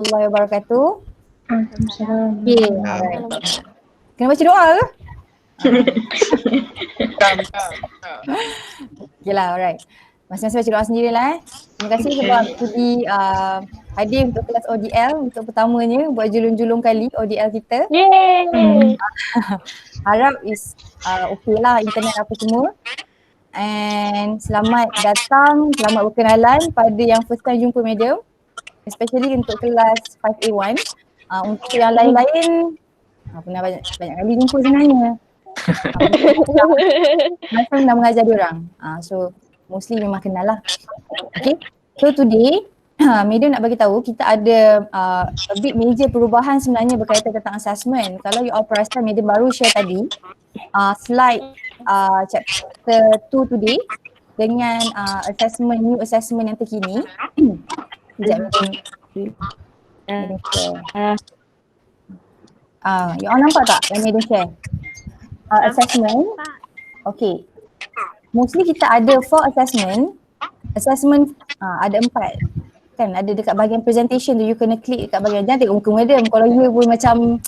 warahmatullahi wabarakatuh. Waalaikumsalam. Okay, alright. Kena baca doa ke? Okay lah, alright. Masing-masing baca doa sendirilah Terima kasih sebab sudi hadir untuk kelas ODL untuk pertamanya buat julung-julung kali ODL kita. Yeay. Harap is okay lah internet apa semua. And selamat datang, selamat berkenalan pada yang first time jumpa madam. Especially untuk kelas 5A1. Untuk yang lain-lain pernah banyak kali jumpa sebenarnya. Macam dah mengajar diorang. So mostly memang kenal lah. Okay. So today madam nak bagi tahu kita ada a bit major perubahan sebenarnya berkaitan tentang assessment. Kalau you all perasan madam baru share tadi slide chapter 2 today dengan new assessment yang terkini. Sekejap madam share. You all nampak tak yang madam share? Assessment. Okay. Mostly kita ada 4 assessment. Assessment ada 4. Kan ada dekat bahagian presentation tu you kena klik dekat bahagian. Jangan tengok muka madam. Kalau you pun macam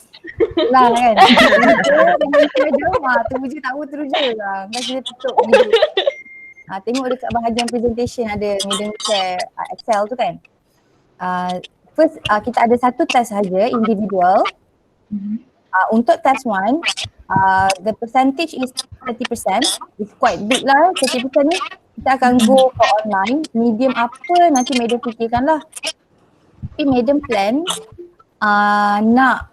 lah kan. Tu je tahu terus je lah. Kan kita tutup video. Tengok dekat bahagian presentation ada madam share Excel tu kan. First kita ada satu test saja individual. Untuk test 1 the percentage is 30%. It's quite big lah 30% ni. Kita akan go for online. Medium apa nanti madam fikirkan lah. Tapi madam plan nak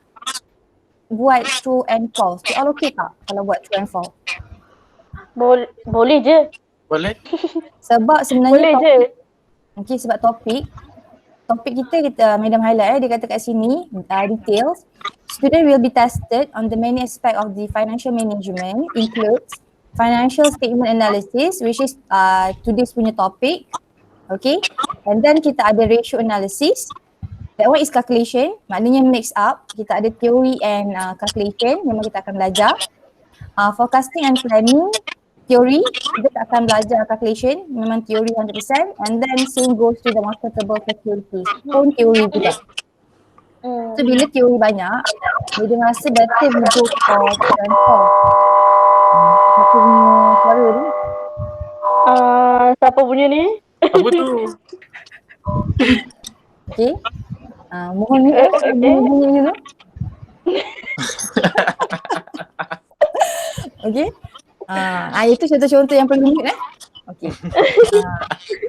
buat true and false. You all okay tak kalau buat true and false? Boleh je. Boleh. Sebab sebenarnya Boleh je. Okay, sebab topik kita madam highlight dia kata kat sini details. Student will be tested on the many aspect of the financial management includes financial statement analysis which is today's punya topik. Okay, and then kita ada ratio analysis. That one is calculation, maknanya mix up. Kita ada theory and calculation, memang kita akan belajar. Forecasting and planning, theory, kita tak akan belajar calculation, memang theory 100%. And then same goes to the marketable securities, pun theory juga. So bila teori banyak, dia rasa better we go for transfer. Siapa punya suara ni? Siapa punya ni? Apa tu? Okay. Mohon ni bunyi tu. Okay. Itu contoh-contoh yang perlu mute Okay.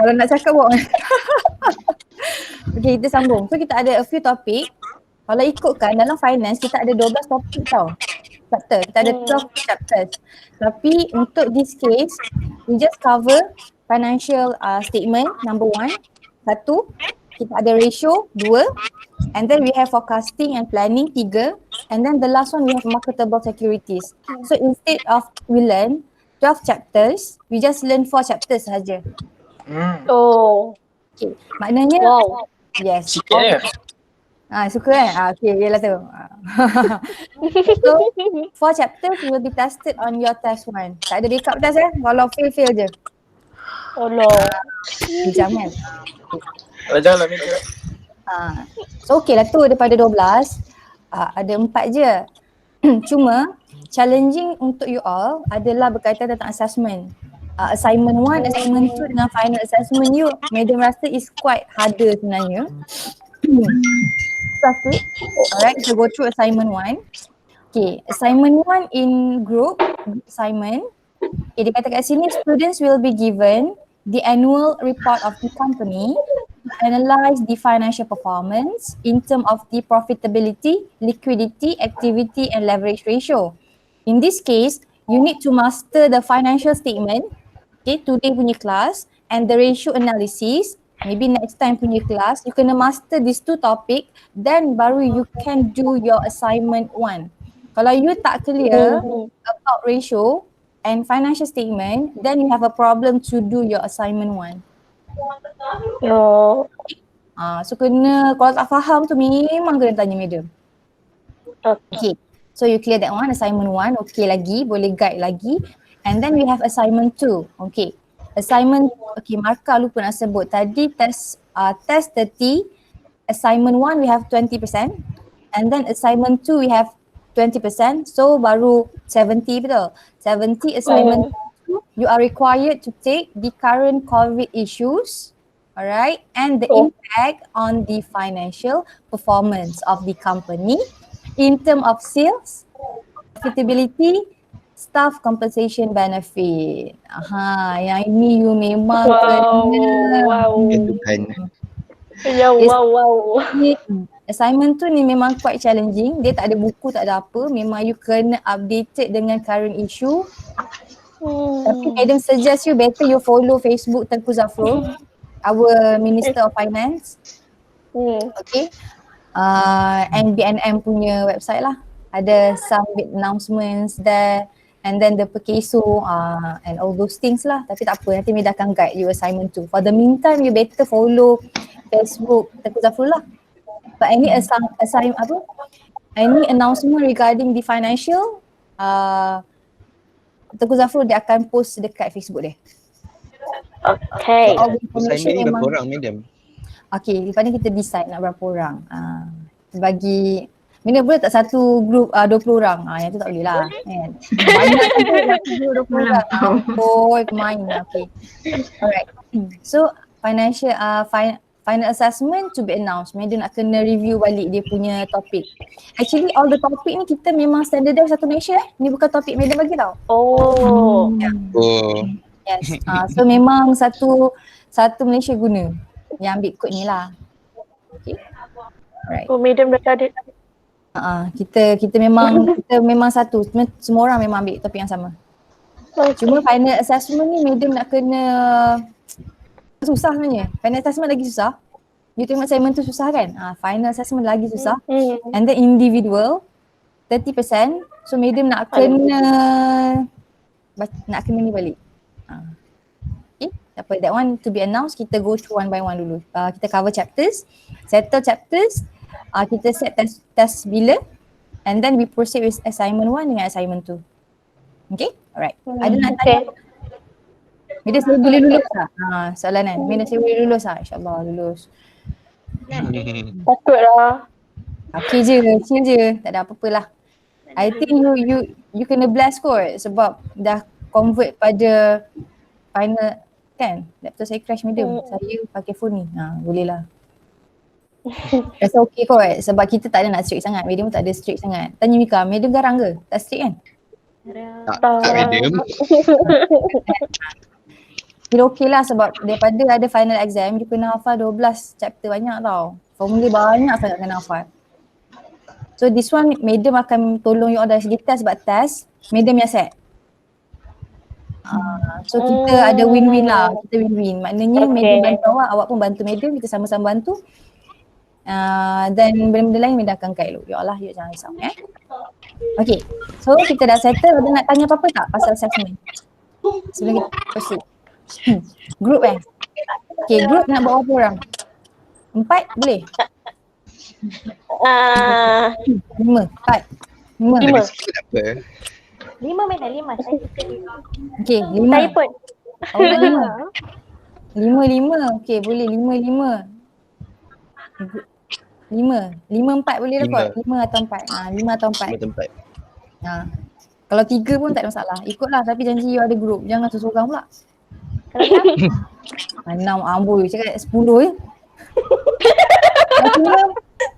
Kalau nak cakap buat Okay, kita sambung. So kita ada a few topik. Kalau ikutkan dalam finance kita ada 12 topik tau. Chapter. Kita ada 12 chapters. Tapi untuk this case, we just cover financial statement number 1. 1. Kita ada ratio 2. And then we have forecasting and planning 3. And then the last one we have marketable securities. So instead of we learn 12 chapters, we just learn 4 chapters sahaja. Oh. Okay. Maknanya yes. Sikit Suka kan? Okay, yelah tu. So 4 chapters will be tested on your test 1. Tak ada backup test Kalau fail je. Allah. Bijam kan? Kalau janganlah meja. So okay lah tu daripada 12. Ada 4 je. Cuma challenging untuk you all adalah berkaitan tentang assessment. Assignment 1, assignment 2 dengan final assessment you, madam rasa is quite harder sebenarnya. Alright, so go through assignment 1. Okay, assignment 1 in group assignment. Okay, dia kata kat sini students will be given the annual report of the company to analyze the financial performance in terms of the profitability, liquidity, activity and leverage ratio. In this case, you need to master the financial statement, okay, today punya class, and the ratio analysis. Maybe next time punya class, you kena master these 2 topic, then baru you can do your assignment 1. Kalau you tak clear about ratio and financial statement, then you have a problem to do your assignment 1. So kena, kalau tak faham tu memang kena tanya madam. Okay. So you clear that one, assignment 1, okay lagi, boleh guide lagi. And then we have assignment 2, okay. Assignment, okay, markah lupa nak sebut tadi test 30 assignment 1 we have 20%, and then assignment 2 we have 20%, so baru 70 betul. 70 assignment 2, you are required to take the current COVID issues, alright, and the impact on the financial performance of the company in terms of sales, profitability, staff compensation benefit. Yang ini you memang kena. Wow. Ya Tuhan. Ya, wow. Ni, assignment tu ni memang quite challenging. Dia tak ada buku, tak ada apa. Memang you kena updated dengan current issue. Tapi Madam suggest you better you follow Facebook Tengku Zafrul, our Minister of Finance. Okay. And BNM punya website lah. Ada some big announcements there. And then the perkeso and all those things lah. Tapi tak apa, nanti Mida akan guide you assignment tu. For the meantime, you better follow Facebook Tengku Zafrul lah. But any any announcement regarding the financial, Tengku Zafrul dia akan post dekat Facebook dia. Okay. So, all the Assignment information ni berapa memang, orang madam? okay, lepas ni kita decide nak berapa orang. Bagi Mina boleh tak satu group 20 orang? Yang tu tak boleh lah kan. Banyak tu 20 orang. Boy, main. Okay. Alright. So financial final assessment to be announced. Madam nak kena review balik dia punya topik. Actually all the topik ni kita memang standardize satu Malaysia Ni bukan topik Madam bagi tau. Oh. Oh. Yes. So memang satu Malaysia guna yang ambil kod ni lah. Okay. Alright. Oh, madam dah ada. Kita memang satu. Semua orang memang ambil topik yang sama. Cuma final assessment ni madam nak kena susah sebenarnya. Final assessment lagi susah. You tengok assignment tu susah kan? Final assessment lagi susah. And then individual 30%. So madam nak kena ni balik. Okay, tak apa. That one to be announced. Kita go through one by one dulu. Kita cover chapters, settle chapters. Kita set test bila, and then we proceed with assignment 1 dengan assignment 2. Okay? Alright. Ada nak tanya? Mida saya boleh lulus tak? Soalan kan? Mida saya boleh lulus tak? InsyaAllah lulus. Patutlah. Okay je, chill je. Tak ada apa-apa lah. I think you kena bless kot sebab dah convert pada final kan? Laptop saya crash madam. Saya pakai phone ni. Boleh lah. Rasa okay kot sebab kita tak ada nak strict sangat. Madam pun tak ada strict sangat. Tanya Mika, madam garang ke? Tak strict kan? Tak madam. Kira okay lah sebab daripada ada final exam, dia kena hafal 12 chapter banyak tau. Formula banyak sangat kena hafal. So this one, madam akan tolong you all dari segi test sebab test, madam yang set. So kita ada win-win lah, kita win-win. Maknanya madam bantu awak pun bantu madam, kita sama-sama bantu. Dan benda-benda lain Mida akan guide lu. Ya Allah, you jangan risau Okay, so kita dah settle. Ada nak tanya apa-apa tak pasal assessment? Sebelum kita proceed. Group Okay, group nak bawa berapa orang? 4 boleh? 5, 4 5 Lagi sikit tak apa. 5 madam, 5. Saya suka 5. Okay, 5 Saya pun. Awak nak 5? Okay, boleh 5 4 boleh lah kot. 5 atau 4. 5 atau 4. Tempat. Kalau 3 pun tak ada masalah. Ikutlah tapi janji you ada group. Jangan seorang pula. Kalau 6 amboi cakap 10 je.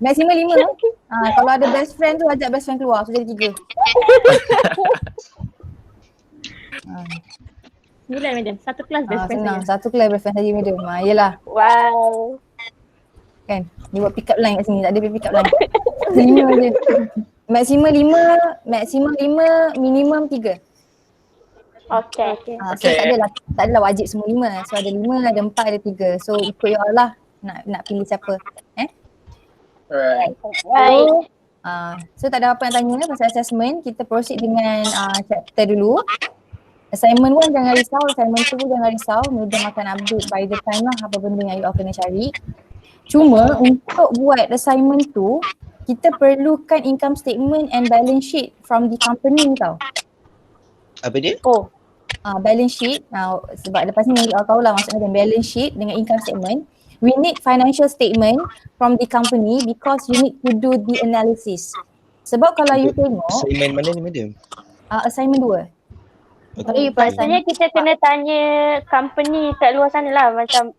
Maksimum 5. Kalau ada best friend tu ajak best friend keluar. So jadi 3. 9 madam, satu kelas best friend senang. saja. Satu kelas best friend saja madam. Yelah wow. kan. Dia buat pick up line kat sini. Tak ada pick up line. 5 je. Maksimum 5, minimum 3. Okay. So tak adalah wajib semua 5. So ada 5, ada 4, ada 3. So ikut you all lah nak pilih siapa. Alright. Baik. So tak ada apa nak tanya pasal assessment. Kita proceed dengan chapter dulu. Assignment 1 jangan risau, assignment 2 jangan risau. Madam akan update by the time lah apa benda yang you all kena cari. Cuma untuk buat assignment tu, kita perlukan income statement and balance sheet from the company ni tau. Apa dia? Balance sheet, sebab lepas ni you all tahulah maksudnya balance sheet dengan income statement. we need financial statement from the company because you need to do the analysis. Sebab kalau you tengok Assignment mana ni madam? assignment 2. Kalau you perasan, Maksudnya kita kena tanya company kat luar sana lah, macam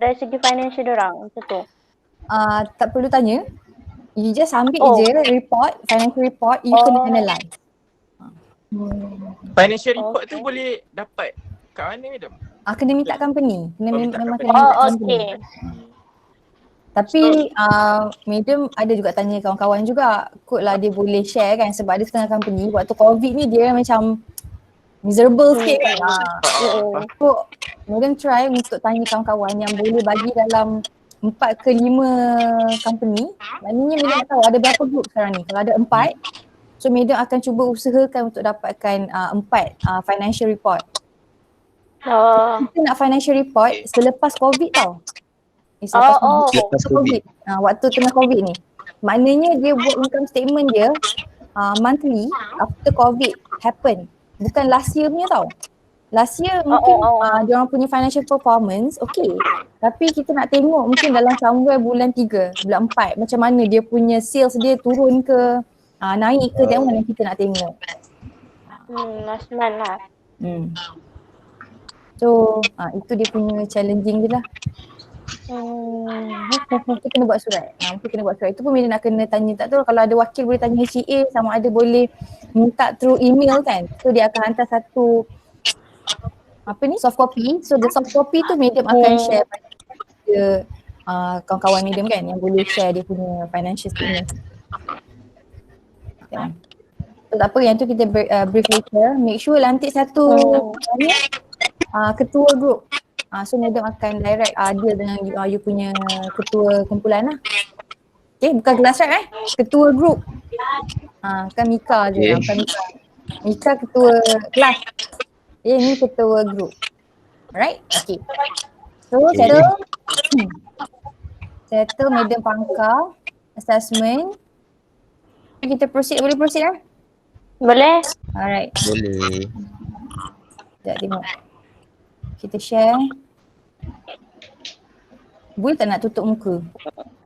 dari segi financial diorang macam tu. tak perlu tanya. You just ambil Oh. je report, financial report, you kena Oh. analyse. Financial report tu boleh dapat kat mana madam? Kena minta company. minta Memang company. kena minta Oh, company. okay. Tapi Madam ada juga tanya kawan-kawan juga, kot lah dia boleh share kan, sebab ada setengah company waktu COVID ni dia macam miserable sikit kan. So Madam try untuk tanya kawan-kawan yang boleh bagi dalam 4 ke 5 company. Maknanya Madam nak tahu ada berapa group sekarang ni. Kalau ada 4, so Madam akan cuba usahakan untuk dapatkan 4 financial report. Kita nak financial report selepas COVID tau. Selepas Lepas COVID. Waktu tengah COVID ni. Maknanya dia buat income statement dia monthly after COVID happen. Bukan last year punya tau. Last year mungkin dia orang punya financial performance okay. Tapi kita nak tengok mungkin dalam somewhere bulan 3, bulan 4 macam mana dia punya sales dia turun ke naik ke, yang mana kita nak tengok. Last month lah. So itu dia punya challenging dia lah. Mungkin kena buat surat. Mungkin kena buat surat. Itu pun bila nak kena tanya, tak tahu kalau ada wakil boleh tanya HCA, sama ada boleh minta through email kan. So dia akan hantar satu soft copy. So the soft copy tu Medium akan share pada kawan-kawan Medium kan yang boleh share dia punya financial statement. So tak apa, yang tu kita brief later. Make sure lantik satu ketua group. So Madam akan direct deal dengan you punya ketua kumpulan lah. Okay, bukan kelas right ketua group. Kan Mika je, bukan Mika. Mika ketua kelas. Ni ketua group. Alright, okay. So settle Madam pangkal, assessment. Kita proceed, boleh proceed lah? Boleh? Alright, boleh. sekejap tengok. Kita share. Boleh tak nak tutup muka?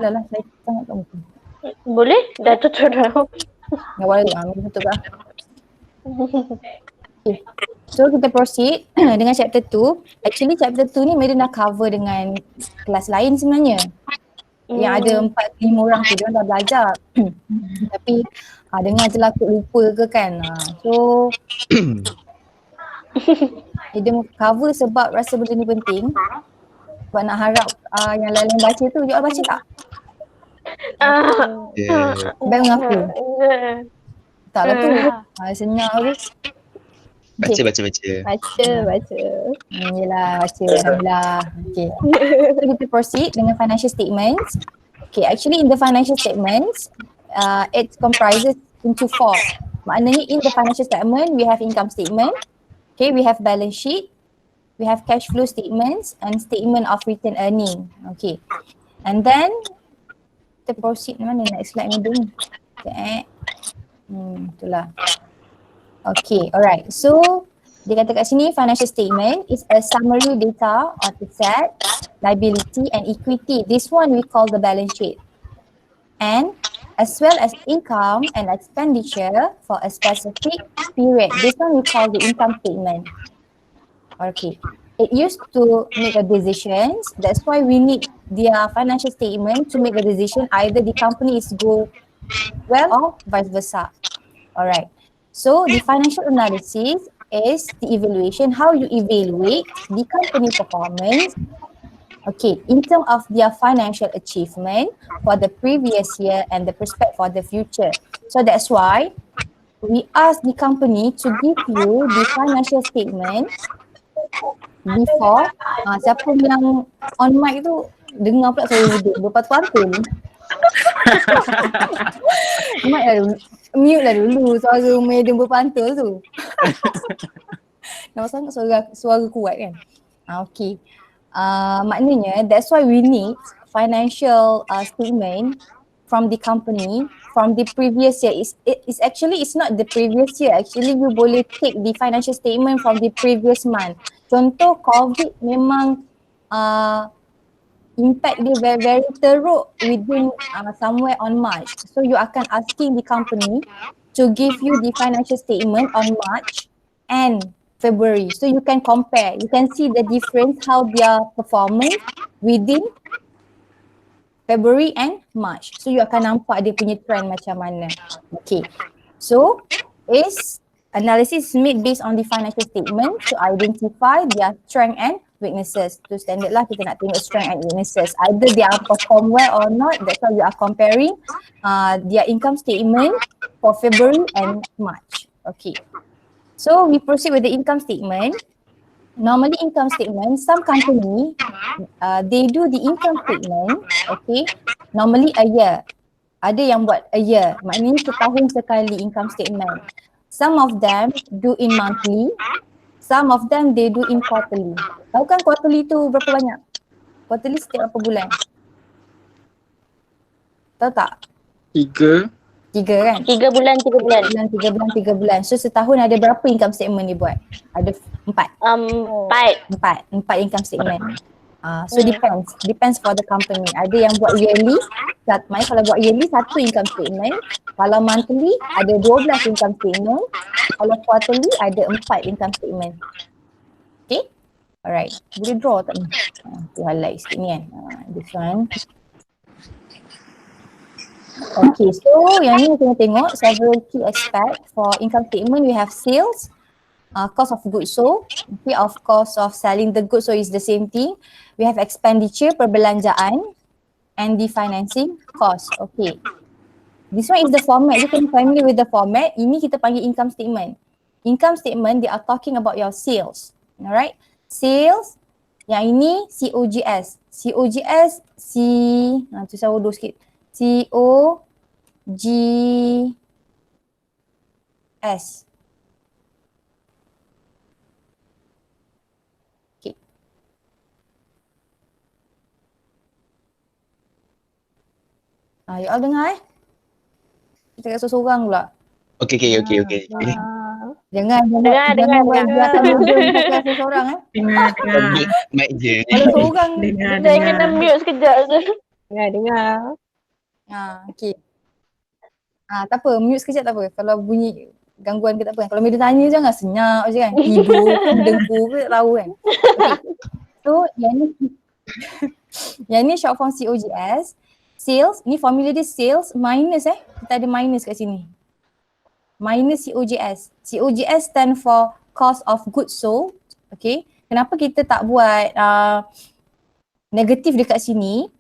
Alah, saya sangat kat muka. Boleh? Dah tutup dah. Nak boleh tutup lah. Okay. So kita proceed dengan chapter 2. Actually chapter 2 ni Madam dah cover dengan kelas lain sebenarnya. Yang ada 4-5 orang tu, dia dah belajar. Tapi dengar je lah kot lupa ke kan. So dia cover sebab rasa benda ni penting. Sebab nak harap yang lain-lain baca tu, you all baca tak? Baik mengaku. Taklah tu. Senyap tu. Baca. Baca. Yelah, baca. Alhamdulillah. Okay. So kita proceed dengan financial statements. Okay, actually in the financial statements, it comprises into 4. Maknanya in the financial statement, we have income statement. Okay, we have balance sheet, we have cash flow statements and statement of return earning. Okay, and then kita proceed mana next slide ni dulu. Okay, itulah. Okay, alright. So dia kata kat sini financial statement is a summary data of asset, liability and equity. This one we call the balance sheet. And as well as income and expenditure for a specific period. This one we call the income statement. Okay. It used to make a decisions. That's why we need their financial statement to make a decision. Either the company is go well or vice versa. Alright. So the financial analysis is the evaluation, how you evaluate the company performance. Okay, in terms of their financial achievement for the previous year and the prospect for the future. So that's why we ask the company to give you the financial statement before. Siapa yang on mic tu dengar pula suara hidung berpatu-patu ni. Mic lah dulu, mute lah dulu suara medium berpantul tu. Nampak sangat suara kuat kan. Okay. Maknanya that's why we need financial statement from the company from the previous year. It's actually it's not the previous year. Actually you boleh take the financial statement from the previous month. Contoh COVID memang impact dia very, very teruk within somewhere on March. So you akan asking the company to give you the financial statement on March and February. So you can compare, you can see the difference how their performance within February and March. So you akan nampak dia punya trend macam mana. Okay. So is analysis made based on the financial statement to identify their strength and weaknesses. Tu standard lah, kita nak tengok strength and weaknesses. Either they are perform well or not. That's why we are comparing their income statement for February and March. Okay. So we proceed with the income statement. Normally income statement, some company they do the income statement, okay, normally a year. Ada yang buat a year, maknanya setahun sekali income statement. Some of them do in monthly, some of them they do in quarterly. Tahu kan quarterly tu berapa banyak? Quarterly setiap berapa bulan? Tahu tak? 3. 3 kan? 3 bulan. 3 bulan. So setahun ada berapa income statement dia buat? Ada 4. 4 income statement. So depends for the company. Ada yang buat yearly, kalau buat yearly 1 income statement. Kalau monthly ada 12 income statement. Kalau quarterly ada 4 income statement. Okay? Alright. Boleh draw tak ni? Tu highlight sikit ni kan. This one. Okay, so yang ni kita tengok several key aspect for income statement. We have sales, cost of goods sold, okay, of cost of selling the goods, so it's the same thing. We have expenditure, perbelanjaan, and the financing cost. Okay, this one is the format. You can familiar with the format. Ini kita panggil income statement. Income statement, they are talking about your sales. Alright, sales. Yang ini COGS. COGS, tu saya urus sikit. COGS. Okay. You all dengar Kita kat seorang pula. Okay. Jangan Dengar. biarkan dia seorang Dengar. Mic je. Kalau seorang Saya kena mute sekejap je. Dengar. Okay. Tak apa, mute sekejap tak apa. Kalau bunyi gangguan ke tak apa. Kalau dia tanya jangan senyap je kan. Tidur ke, dengkur ke tak tahu kan. Okay. So yang ni short form COGS. Sales, ni formula dia sales minus kita ada minus kat sini. Minus COGS. COGS stand for cost of goods sold. Okay. Kenapa kita tak buat negatif dekat sini?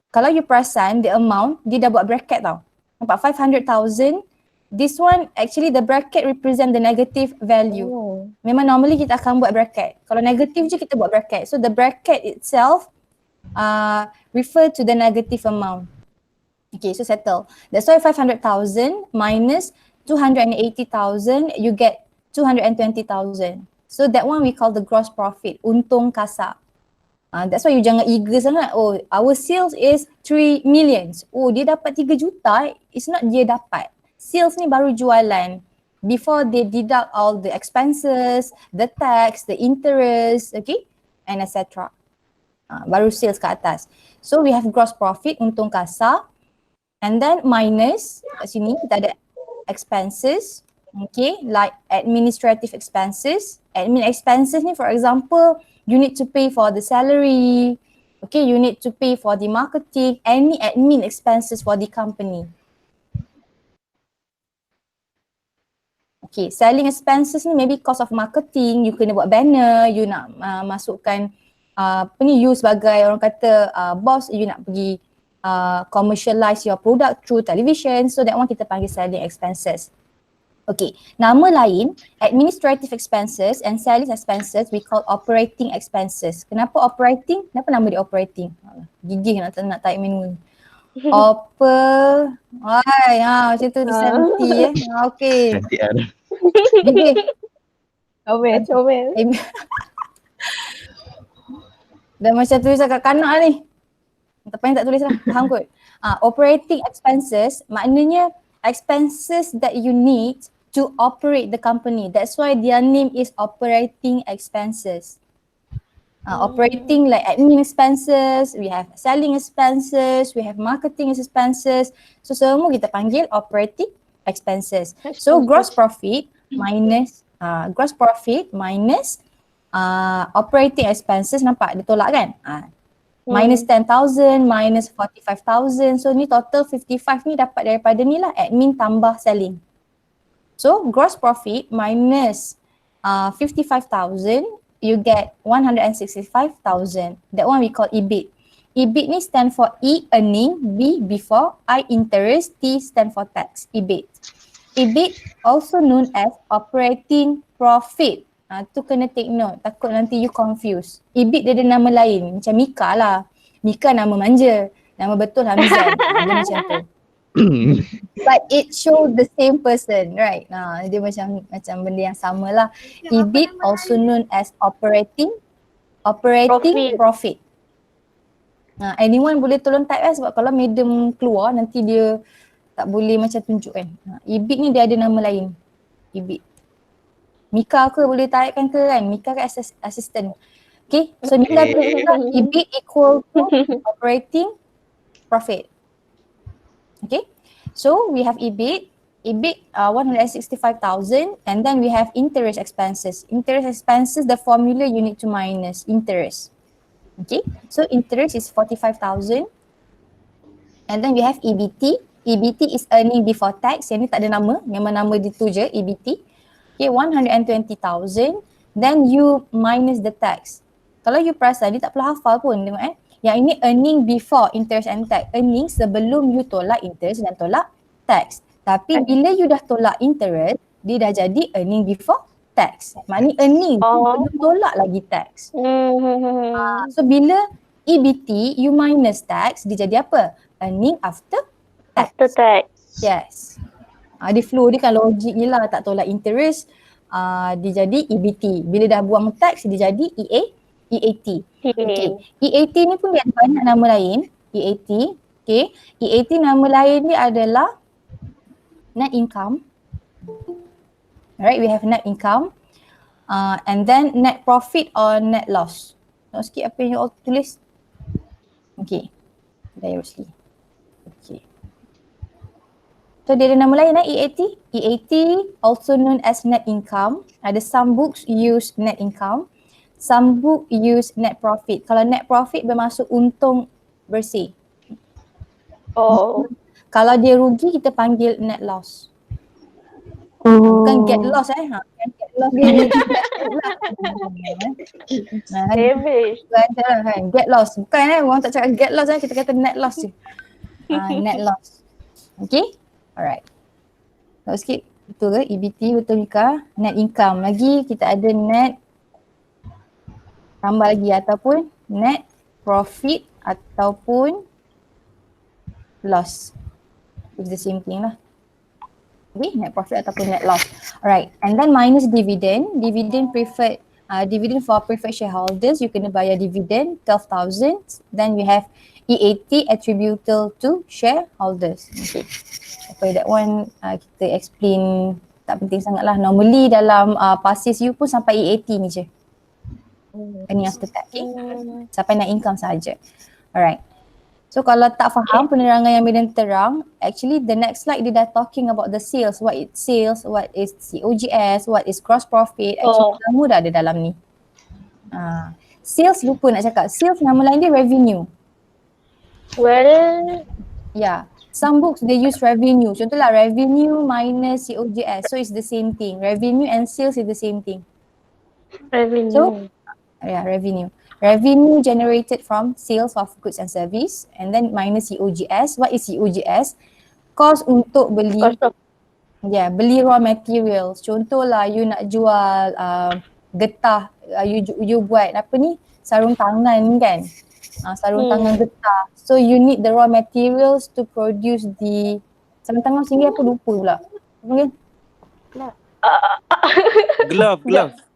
Kalau you perasan the amount, dia dah buat bracket tau. Nampak 500,000. This one actually the bracket represent the negative value. Memang normally kita akan buat bracket. Kalau negatif je kita buat bracket. So the bracket itself refer to the negative amount. Okay, so settle. That's why 500,000 minus 280,000, you get 220,000. So that one we call the gross profit, untung kasar. That's why you jangan eager sangat. Oh, our sales is 3 million. Oh, dia dapat 3 juta. It's not dia dapat. Sales ni baru jualan. Before they deduct all the expenses, the tax, the interest, okay, and etc. Baru sales ke atas. So we have gross profit, untung kasar. And then minus, kat sini kita ada expenses. Okay, like administrative expenses. Admin expenses ni for example, you need to pay for the salary. Okay, you need to pay for the marketing, any admin expenses for the company. Okay, selling expenses ni maybe cost of marketing, you kena buat banner, you nak masukkan you sebagai orang kata boss, you nak pergi commercialize your product through television, so that one kita panggil selling expenses. Okay, nama lain administrative expenses and selling expenses we call operating expenses. Kenapa operating? Kenapa nama dia operating? Gigih nak type menu. Macam tu disanti okay. Nanti ada. Gigih. Comel. Dah macam tulis kat kanak ni. Tak payah tak tulis lah, faham kot. Operating expenses maknanya expenses that you need to operate the company. That's why their name is operating expenses. Operating like admin expenses, we have selling expenses, we have marketing expenses. So semua kita panggil operating expenses. So gross profit minus operating expenses, nampak dia tolak kan? Minus 10,000, minus 45,000. So ni total 55 ni dapat daripada ni lah, admin tambah selling. So gross profit minus 55,000, you get 165,000. That one we call EBIT. EBIT ni stand for E earning, B before, I interest, T stand for tax. EBIT. EBIT also known as operating profit. Tu kena take note, takut nanti you confuse. EBIT dia ada nama lain, macam Mika lah. Mika nama manja, nama betul Hamizan. Dia macam tu. But it show the same person, right? Dia macam benda yang sama lah. EBIT also known as operating profit. Anyone boleh tolong type sebab kalau madam keluar nanti dia tak boleh macam tunjuk kan. EBIT ni dia ada nama lain. EBIT. Mika ke boleh typekan ke kan? Mika kan assistant. Okay, so Mika EBIT equal to operating profit. Okay, so we have EBIT 165,000, and then we have interest expenses. Interest expenses, the formula you need to minus interest. Okay, so interest is 45,000, and then we have EBT. EBT is earning before tax. Yang ni tak ada nama, memang nama dia tu je, EBT. Okay, 120,000, then you minus the tax. Kalau you perasan, dia tak perlu hafal pun, tengok Yang ini earning before interest and tax. Earning sebelum you tolak interest dan tolak tax. Tapi bila you dah tolak interest, dia dah jadi earning before tax. Maknanya earning belum tolak lagi tax. So bila EBT, you minus tax, dia jadi apa? Earning after tax. After tax. Yes. Dia flow dia kan logik je lah, tak tolak interest, dia jadi EBT. Bila dah buang tax, dia jadi EAT. Okay. EAT ni pun dia ada banyak nama lain. EAT. Okay. EAT nama lain dia adalah net income. Alright, we have net income. And then net profit or net loss. Tengok sikit apa yang you all tulis. Okay. Directly. Okay. So dia ada nama lain EAT. EAT also known as net income. Ada some books use net income. Some book use net profit. Kalau net profit bermaksud untung bersih. Kalau dia rugi kita panggil net loss. Bukan get loss Get loss dia get loss. Bukan orang tak cakap get loss kita kata net loss je. Net loss. Okay? Alright. Tengok sikit. Betul ke? EBT betul Mika. Net income. Lagi kita ada net tambah lagi ataupun net profit ataupun loss. It's the same thing lah. Okay, net profit ataupun net loss. Alright, and then minus dividend. Dividend preferred, dividend for preferred shareholders, you kena bayar dividend 12,000. Then we have EAT attributable to shareholders. Okay, okay, that one kita explain, tak penting sangat lah. Normally dalam passes you pun sampai EAT ni je. Earning after tax, okay? Sampai net income saja. Alright. So kalau tak faham penerangan yang Madam terang, actually the next slide dia dah talking about the sales. What is sales, what is COGS, what is gross profit. Actually semua dah ada dalam ni. Sales lupa nak cakap. Sales nama lain dia revenue. Well, yeah. Some books they use revenue. Contohlah revenue minus COGS. So it's the same thing. Revenue and sales is the same thing. revenue. So revenue. Revenue generated from sales of goods and service, and then minus COGS. What is COGS? Cost untuk beli, beli raw materials. Contohlah you nak jual getah, you buat apa ni, sarung tangan kan, sarung tangan getah. So you need the raw materials to produce the sarung tangan sehingga apa lupa pula. Apa kan? Glove. Glove.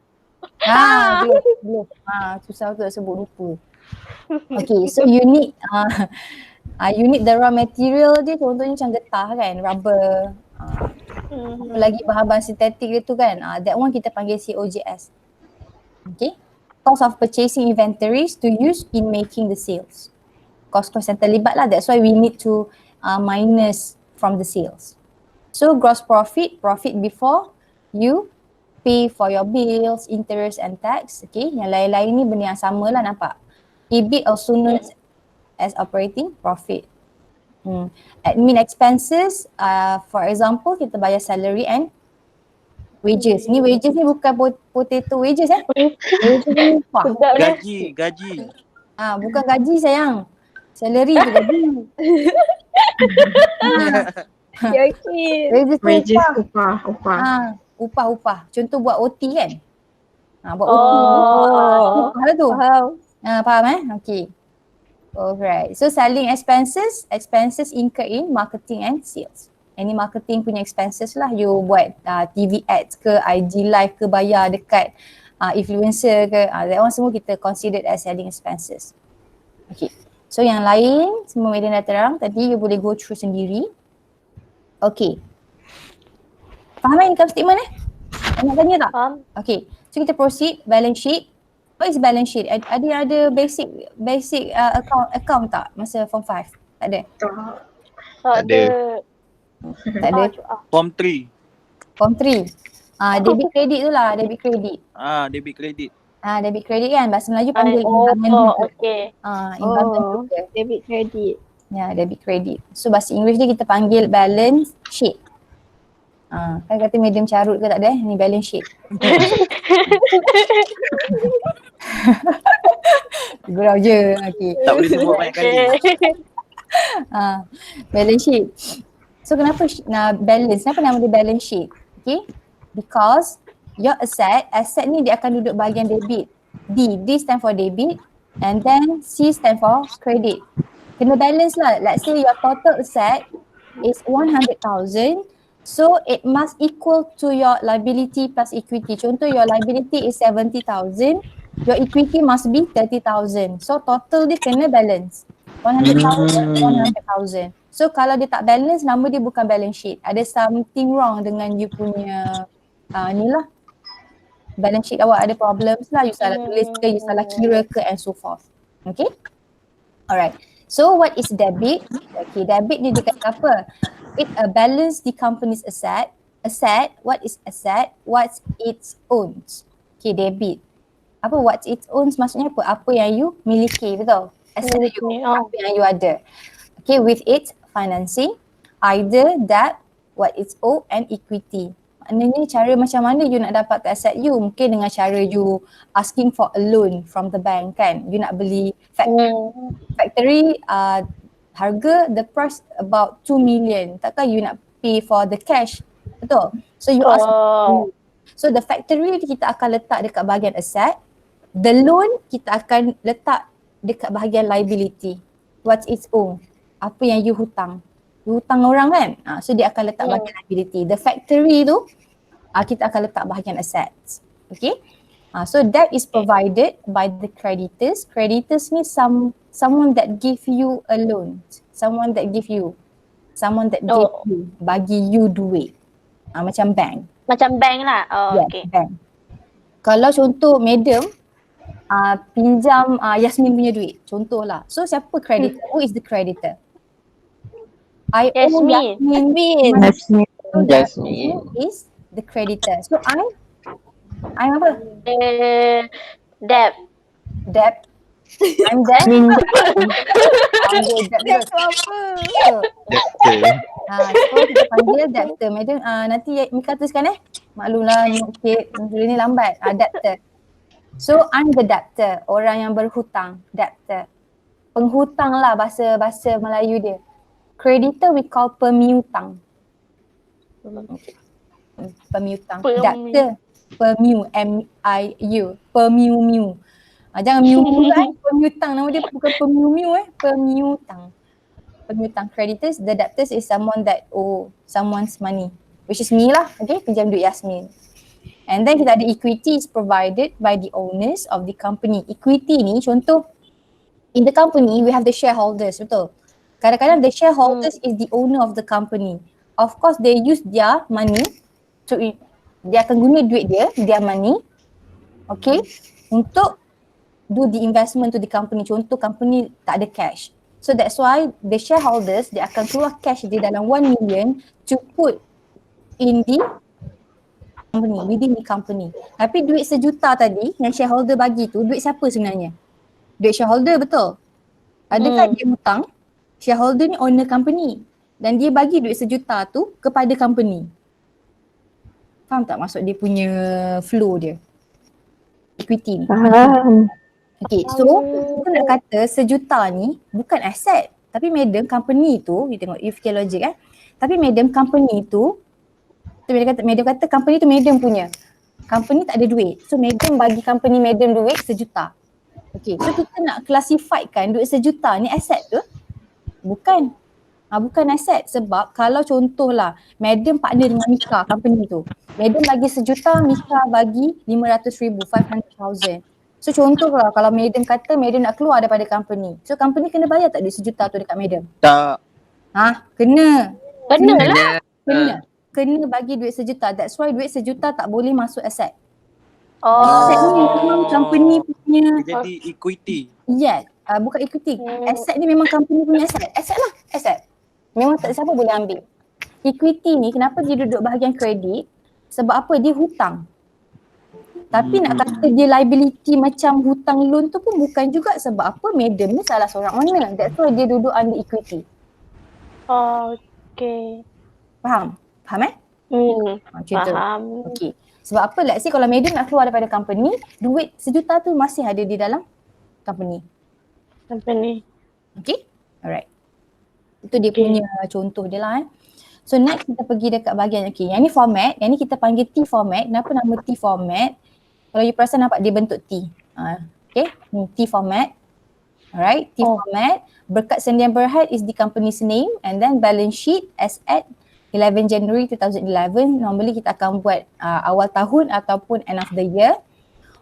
Susah tu nak sebut, lupa. Okay, so you need the raw material dia, contohnya macam getah kan, rubber, lagi bahan-bahan sintetik dia tu kan, that one kita panggil COGS. Okay, cost of purchasing inventories to use in making the sales. Cost-cost yang terlibat lah. That's why we need to minus from the sales. So gross profit before you pay for your bills, interest and tax. Okay, yang lain-lain ni benda yang sama lah, nampak. EBIT also known as operating profit. Admin expenses, for example, kita bayar salary and wages. Ni wages ni bukan potato wages Wages ni upah. Sedap dia. Gaji. Bukan gaji sayang. Salary tu gaji. Okay. Wages tu upah. Upah. Contoh buat OT kan? Buat OT. Upah lah tu. Faham Okay. Alright. So selling expenses incur in marketing and sales. Any marketing punya expenses lah, you buat TV ads ke, IG live ke, bayar dekat influencer ke, that one semua kita considered as selling expenses. Okay. So yang lain semua Medan dah terang, tadi you boleh go through sendiri. Okay. Faham income statement Nak tanya tak? Faham. Okay. So kita proceed, balance sheet. What is balance sheet? Ada basic account tak masa form 5? Tak ada? Tak ada. Tak ada? Form 3. Form 3. Debit credit tu lah, debit credit. Debit credit. Debit credit kan, bahasa Melayu panggil imbangan juga. Okay. Imbangan juga. Debit credit. Ya, debit credit. So bahasa Inggeris dia kita panggil balance sheet. Kan kata medium carut ke tak ada ni balance sheet. Gurau je. Okay. Tak boleh sebut banyak kali. Balance sheet. So kenapa balance? Kenapa nama dia balance sheet? Okay. Because your asset ni dia akan duduk bahagian debit. D stand for debit and then C stand for credit. Kena balance lah. Let's say your total asset is 100,000. So it must equal to your liability plus equity. Contoh your liability is 70,000. Your equity must be 30,000. So total dia kena balance. 100,000, 100,000. So kalau dia tak balance, nama dia bukan balance sheet. Ada something wrong dengan you punya ni lah. Balance sheet awak ada problems lah. You salah tulis ke, you salah kira ke and so forth. Okay? Alright. So what is debit? Okay, debit ni dia kata apa? It balance the company's asset. Asset, what is asset? What's its owns? Okay, debit. Apa what's its owns maksudnya apa? Apa yang you miliki, betul? Asset you, apa yang you ada. Okay, with its financing, either debt, what it's owe and equity. Maknanya cara macam mana you nak dapat asset you? Mungkin dengan cara you asking for a loan from the bank kan? You nak beli factory harga the price about 2 million. Takkan you nak pay for the cash? Betul? So you ask so the factory kita akan letak dekat bahagian asset. The loan kita akan letak dekat bahagian liability. What's its own? Apa yang you hutang? You hutang orang kan? So dia akan letak bahagian liability. The factory tu kita akan letak bahagian assets. Okay? So that is provided by the creditors. Creditors ni someone that give you a loan. Someone that give you. Give you. Bagi you duit. Macam bank. Macam bank lah. Okay. Bank. Kalau contoh madam pinjam Yasmin punya duit. Contohlah. So siapa creditor? Who is the creditor? I owe Yasmin. Yasmin is the creditor. So I'm apa? Debt. I'm debt. Debt tu apa? So kita panggil debtor. Madam nanti Mika tuliskan maklumlah ni lambat. Debtor. So I'm the debtor, orang yang berhutang, debtor. Penghutang lah bahasa Melayu dia. Creditor we call pemiutang. Pemiutang. Debtor. M-I-U. Pemiu. Jangan miu-miu kan. Pemiutang. Nama dia bukan pemiu-miu Pemiutang. Creditors, the debtors is someone that owe someone's money. Which is me lah. Okay, pinjam duit Yasmin. And then kita ada equity is provided by the owners of the company. Equity ni contoh, in the company we have the shareholders, betul? Kadang-kadang the shareholders is the owner of the company. Of course they use their money to, dia akan guna duit dia, their money, okay, untuk do the investment to the company. Contoh company tak ada cash. So that's why the shareholders dia akan keluar cash di dalam 1 million to put in the company, within the company. Tapi duit 1 juta tadi yang shareholder bagi tu, duit siapa sebenarnya? Duit shareholder, betul? Adakah dia hutang? Shareholder ni owner company dan dia bagi duit 1 juta tu kepada company. Faham tak maksud dia punya flow dia? Equity ni. Faham. Okay, so kita nak kata 1 juta ni bukan aset. Tapi madam company tu, you tengok you fikir logik tapi madam company tu, madam kata company tu madam punya. Company tak ada duit. So madam bagi company madam duit 1 juta. Okay, so kita nak classifykan duit 1 juta ni aset ke? Bukan. Bukan aset sebab kalau contohlah madam partner dengan Mika company tu. Madam bagi 1 juta, Mika bagi 500,000, 500,000. So contohlah kalau madam kata madam nak keluar daripada company. So company kena bayar tak duit 1 juta tu dekat madam? Tak. Kena. Kena lah. Kena bagi duit 1 juta. That's why duit 1 juta tak boleh masuk aset. Oh. Aset ni memang company punya. Dia jadi equity. Yes. Bukan equity. Aset ni memang company punya aset. Aset lah. Aset. Memang tak siapa boleh ambil. Equity ni kenapa dia duduk bahagian kredit? Sebab apa? Dia hutang. Tapi nak kata dia liability macam hutang loan tu pun bukan juga sebab apa? Madam ni salah seorang owner. That's why dia duduk under equity. Oh, okay. Faham? Faham Macam tu. Faham. Okay. Sebab apa? Let's say kalau madam nak keluar daripada company, duit 1 juta tu masih ada di dalam company. Company. Okay? Alright. Itu dia punya contoh dia lah. So next kita pergi dekat bahagian, okay, yang ni format, yang ni kita panggil T format. Kenapa nama T format? Kalau you perasan nampak dia bentuk T. Okay, ni T format. Alright, T format. Berkat Sendian Berhad is the company's name and then balance sheet as at 11 January 2011. Normally kita akan buat awal tahun ataupun end of the year.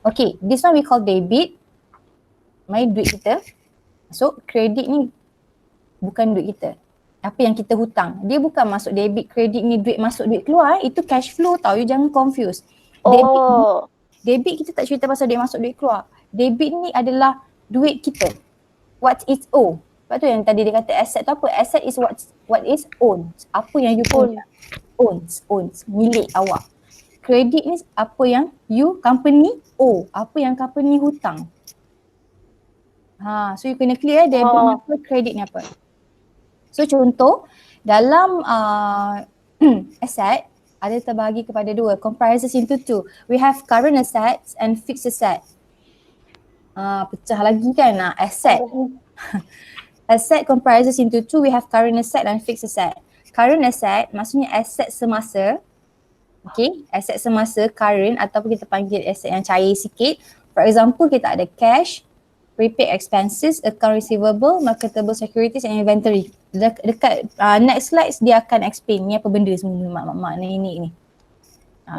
Okay, this one we call debit. Mai duit kita. So kredit ni bukan duit kita. Apa yang kita hutang. Dia bukan masuk debit, kredit ni duit masuk duit keluar. Itu cash flow tau, you jangan confuse. Debit kita tak cerita pasal duit masuk duit keluar. Debit ni adalah duit kita. What is owe. Sebab tu yang tadi dia kata asset tu apa? Asset is what is owned. Apa yang you punya. Owns. Milik awak. Kredit ni apa yang you company owe. Apa yang company hutang. So you kena clear debit ni apa, kredit ni apa. So contoh dalam asset ada terbahagi kepada 2, comprises into 2. We have current assets and fixed asset. Pecah lagi kan asset. Asset comprises into 2, we have current asset and fixed asset. Current asset maksudnya asset semasa. Okay, asset semasa current ataupun kita panggil asset yang cair sikit. For example, kita ada cash, prepaid expenses, account receivable, marketable securities and inventory. Dekat next slides dia akan explain ni apa benda semua mak ni.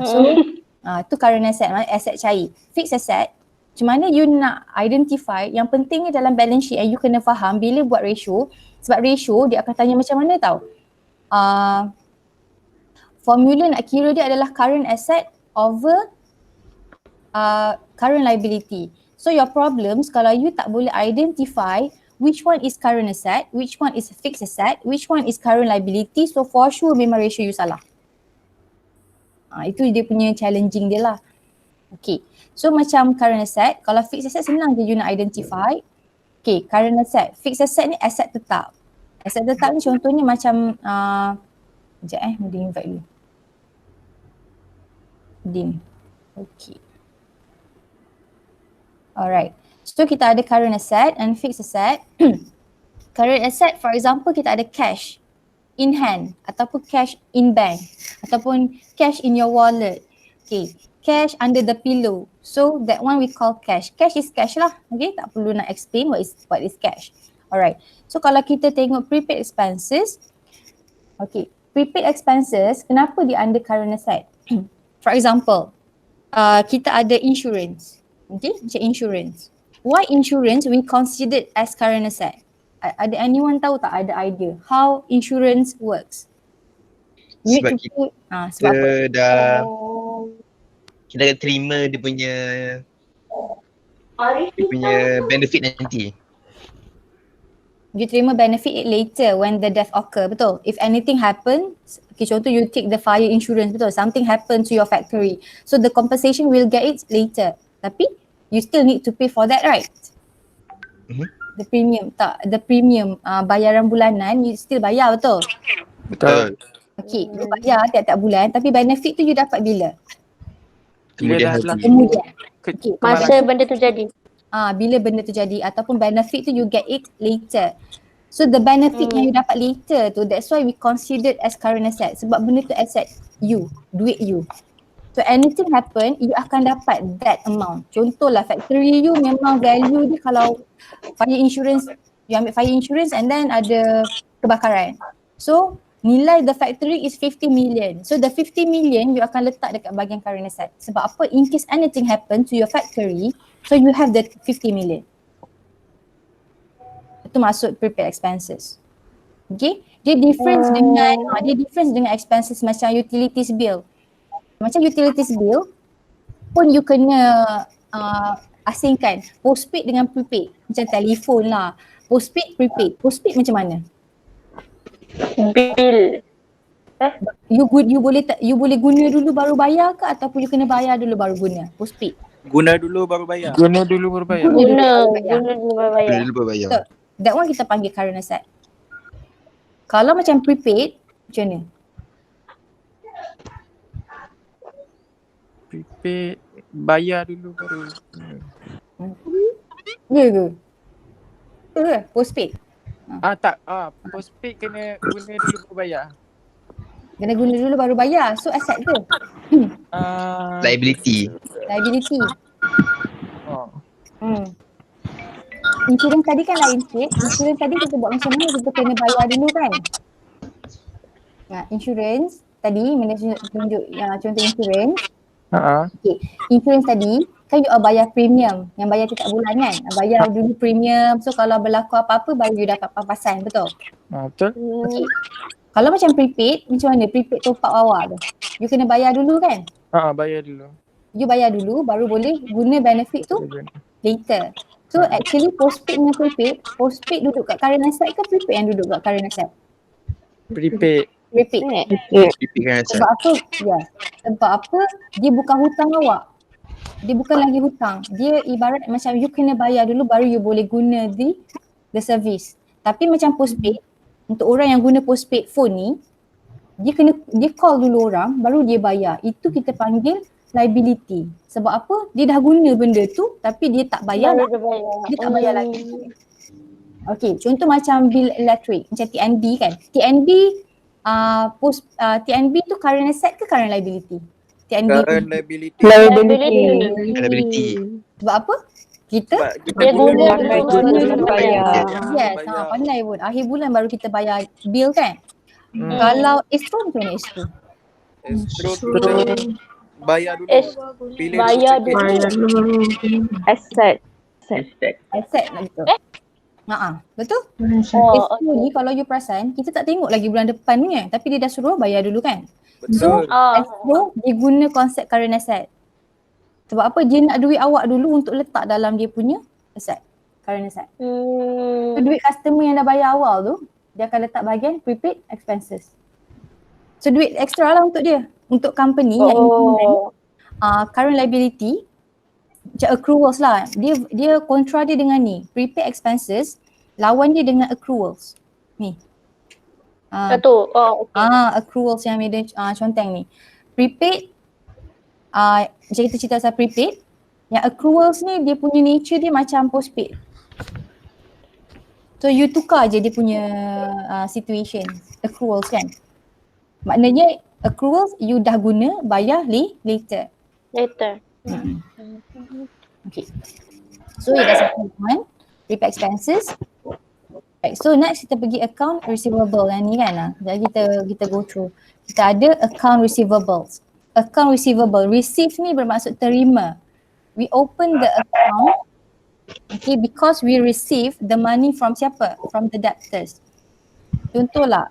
So tu current asset, asset cair. Fixed asset, macam mana you nak identify, yang pentingnya dalam balance sheet you kena faham bila buat ratio. Sebab ratio dia akan tanya macam mana tau. Formula nak kira dia adalah current asset over current liability. So your problems kalau you tak boleh identify which one is current asset, which one is fixed asset, which one is current liability, so for sure memang ratio you salah. Itu dia punya challenging dia lah. Okay, so macam current asset, kalau fixed asset senang je you nak identify. Okay, current asset, fixed asset ni aset tetap. Aset tetap ni contohnya macam, sekejap dia invite dulu. Din. Okay. Alright. So kita ada current asset and fixed asset. Current asset for example kita ada cash in hand ataupun cash in bank ataupun cash in your wallet. Okay, cash under the pillow. So that one we call cash. Cash is cash lah. Okay, tak perlu nak explain what is cash. Alright. So kalau kita tengok prepaid expenses. Okay, prepaid expenses kenapa dia under current asset? For example, kita ada insurance. Okay, macam insurance. Why insurance we considered as current asset? Ada anyone tahu tak, ada idea how insurance works? Sebab kita dah kita dah terima dia punya Dia punya benefit nanti. You terima benefit it later when the death occur, betul? If anything happens, okay, contoh you take the fire insurance, betul? Something happen to your factory. So the compensation will get it later. Tapi you still need to pay for that, right? Mhm. The premium bayaran bulanan you still bayar, betul? Betul. Okay, you bayar tiap-tiap bulan tapi benefit tu you dapat bila? Kemudian Bila dah hari. berlaku Kemudian. ke- Okay. Masa benda tu jadi. Bila benda tu jadi ataupun benefit tu you get it later. So the benefit yang you dapat later tu, that's why we considered as current asset sebab benda tu asset you, duit you. So anything happen, you akan dapat that amount. Contohlah factory you memang value dia kalau fire insurance, you ambil fire insurance and then ada kebakaran. So nilai the factory is 50 million. So the 50 million you akan letak dekat bahagian current asset. Sebab apa? In case anything happen to your factory, so you have that 50 million. Itu masuk prepaid expenses. Okay? Dia difference dengan expenses macam utilities bill. Macam utilities bill pun you kena asingkan postpaid dengan prepaid. Macam telefon lah. Postpaid, prepaid. Postpaid macam mana? Bil. You boleh guna dulu baru bayar ke ataupun you kena bayar dulu baru guna? Postpaid. Guna dulu baru bayar. Guna dulu baru bayar. Guna dulu bayar. Dulu berbayar. Betul. That one kita panggil current asset. Kalau macam prepaid, macam mana? Prepaid bayar dulu baru. Ya ke? Betul ke? Postpaid. Tak. Postpaid kena guna dulu baru bayar. Kena guna dulu baru bayar. So asset tu. Liability. Liability. Oh. Insurans tadi kan lain sikit. Insurans tadi kita buat macam mana, kita kena bayar dulu kan. Insurance tadi mana tunjuk contoh insurance. Okay. Insurance tadi kan you bayar premium, yang bayar tiap bulan kan. Bayar dulu premium, so kalau berlaku apa-apa baru you dapat pampasan, betul? Betul. Okay. Kalau macam prepaid, macam mana prepaid top up awak tu? You kena bayar dulu kan? Bayar dulu. You bayar dulu baru boleh guna benefit tu later. So actually postpaid dengan postpaid duduk kat current asset ke prepaid yang duduk kat current asset? Prepaid. Prepaid. Prepaid kan asset. Sebab apa? Sebab apa? Dia bukan hutang awak. Dia bukan lagi hutang. Dia ibarat macam you kena bayar dulu baru you boleh guna the service. Tapi macam postpaid, untuk orang yang guna postpaid phone ni, dia call dulu orang baru dia bayar. Itu kita panggil liability. Sebab apa? Dia dah guna benda tu tapi dia tak bayar. Dia tak bayar lagi. Okay, contoh macam bil elektrik, macam TNB kan. TNB TNB tu current asset ke current liability? TNB Current liability. Liability. sebab apa? Kita Dia guna dulu bayar. yes, pandai pun. Akhir bulan baru kita bayar bil kan. Kalau Astro macam mana Astro? Bayar dulu. Pilih bayar dulu. Asset. Asset lah gitu. Betul? Oh, Astro ni kalau you perasan, kita tak tengok lagi bulan depan ni kan. Tapi dia dah suruh bayar dulu kan. So Betul. Astro dia guna konsep current asset. Sebab apa? Dia nak duit awak dulu untuk letak dalam dia punya asset. Current asset. So duit customer yang dah bayar awal tu, dia akan letak bahagian prepaid expenses. So duit extra lah untuk dia. Untuk company yang implement current liability, macam accruals lah. Dia kontra dia dengan ni. Prepaid expenses, lawan dia dengan accruals. Ni. Satu. Accruals yang ada conteng ni. Prepaid, macam kita cerita pasal prepaid, yang accruals ni dia punya nature dia macam postpaid. So you tukar je dia punya situation, accruals kan. Maknanya accruals you dah guna, bayar later. Okay. So that's one, prepaid expenses. Right. So next kita pergi account receivable yang ni kan. Jadi kita go through. Kita ada account receivables. Account receivable, receive ni bermaksud terima. We open the account because we receive the money from siapa? From the debtors. Contohlah,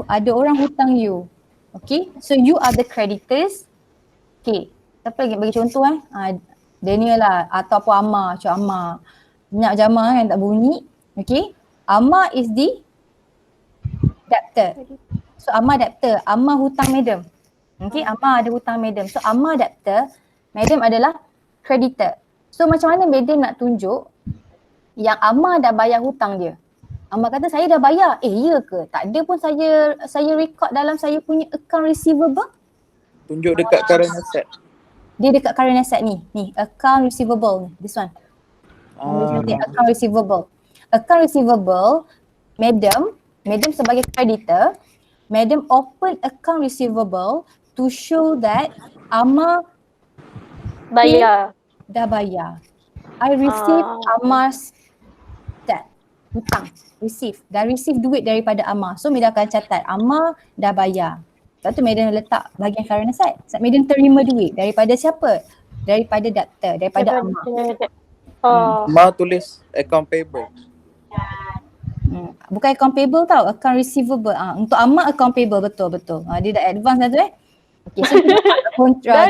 ada orang hutang you. Okay, so you are the creditors. Okay, siapa lagi bagi contoh Daniel lah ataupun Amma, macam Amma. Minyak jama kan tak bunyi. Okay. Amma is the debtor. So Amma debtor, Amma hutang madam. Okay, Amma ada hutang madam. So Amma debtor, madam adalah creditor. So macam mana madam nak tunjuk yang Amma dah bayar hutang dia? Amma kata saya dah bayar. Ya ke? Tak ada pun saya record dalam saya punya account receivable. Tunjuk dekat current asset. Dia dekat current asset ni. Ni account receivable ni. This one. Account receivable. Account receivable, madam sebagai creditor, madam open account receivable to show that Amma Bayar. dah bayar. I receive Amma's debt. Hutang. Dah receive duit daripada Amma. So madam akan catat Amma dah bayar. Lepas tu madam letak bahagian current asset. Madam terima duit daripada siapa? Daripada debtor, daripada Amma. Ma tulis account payable. Bukan account payable tau, account receivable. Untuk Amma account payable, betul. Dia dah advance dah tu Okay, so kita buat kontrak.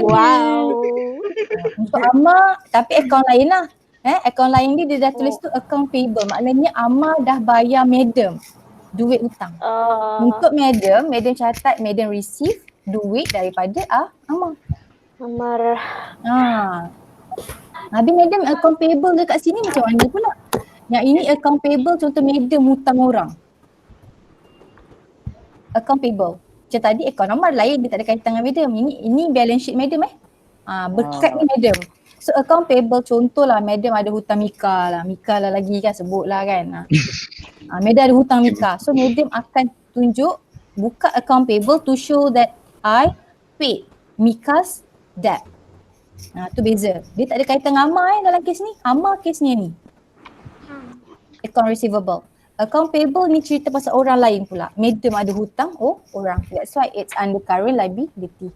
Untuk Amma, tapi account lain lah. Account lain dia dah tulis tu account payable. Maknanya Amma dah bayar madam duit hutang. Untuk madam catat madam receive duit daripada Amma. Amar. Habis madam account payable dekat sini macam mana pula? Yang ini account payable contoh madam hutang orang. Account payable. Macam tadi account nomor lain dia tak ada kaitan dengan madam. Ini balance sheet madam berkat ni madam. So account payable contohlah madam ada hutang Mika lah. Mika lah lagi kan sebut lah kan. Madam ada hutang Mika. So madam akan tunjuk buka account payable to show that I paid Mika's debt. Tu beza. Dia tak ada kaitan dengan Amma dalam kes ni. Amma kesnya ni. Account receivable. Account payable ni cerita pasal orang lain pula. Madam ada hutang, orang. That's why it's under current liability.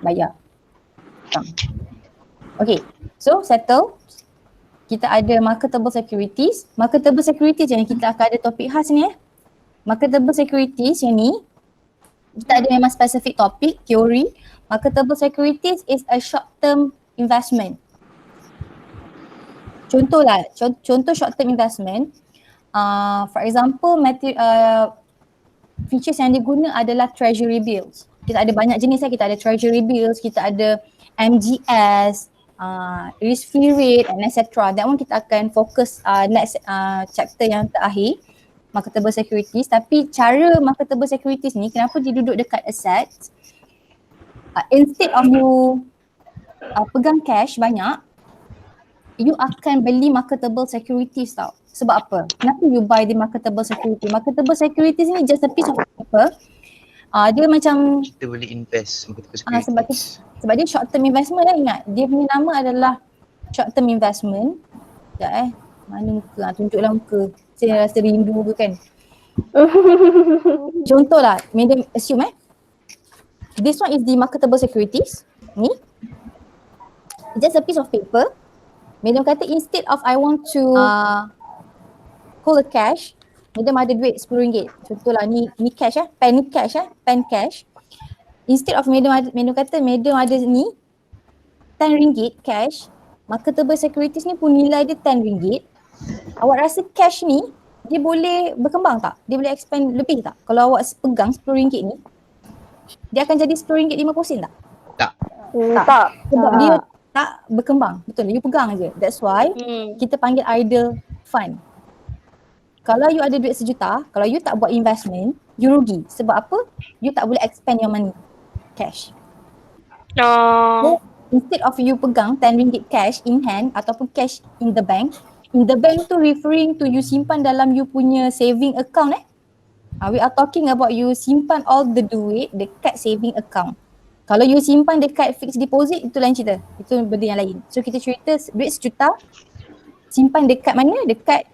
Bayar. Hutang. Okay, so settle. Kita ada marketable securities. Marketable securities yang kita akan ada topik khas ni Marketable securities yang ni, kita ada memang specific topik, teori. Marketable securities is a short term investment. Contoh short term investment, for example features yang diguna adalah treasury bills. Kita ada banyak jenis kita ada treasury bills, kita ada MGS, risk free rate and etc. That one kita akan fokus next chapter yang terakhir, marketable securities. Tapi cara marketable securities ni kenapa dia duduk dekat assets, instead of you pegang cash banyak, you akan beli marketable securities tau. Sebab apa? Kenapa you buy the marketable security? Marketable securities ni just a piece of paper. Dia macam Kita boleh invest marketable securities. sebab dia short term investment ingat. Dia punya nama adalah short term investment. Sekejap mana muka? Tunjuklah muka. Saya rasa rindu ke kan. Contohlah, madam assume this one is the marketable securities. Ni. Just a piece of paper. Madam kata instead of I want to hold a cash, madam ada duit RM10. Contohlah ni cash pen cash. Instead of madam kata madam ada ni RM10 cash, marketable securities ni pun nilai dia RM10. Awak rasa cash ni dia boleh berkembang tak? Dia boleh expand lebih tak? Kalau awak pegang RM10 ni, dia akan jadi RM10.50 tak? Tak. Tak. Sebab dia tak berkembang. Betul, you pegang je. That's why kita panggil idle fund. Kalau you ada duit RM1 juta, kalau you tak buat investment, you rugi. Sebab apa? You tak boleh expand your money. Cash. So, instead of you pegang RM10 cash in hand ataupun cash in the bank tu referring to you simpan dalam you punya saving account we are talking about you simpan all the duit dekat saving account. Kalau you simpan dekat fixed deposit, itu lain cerita. Itu benda yang lain. So kita cerita duit RM1 juta simpan dekat mana? Dekat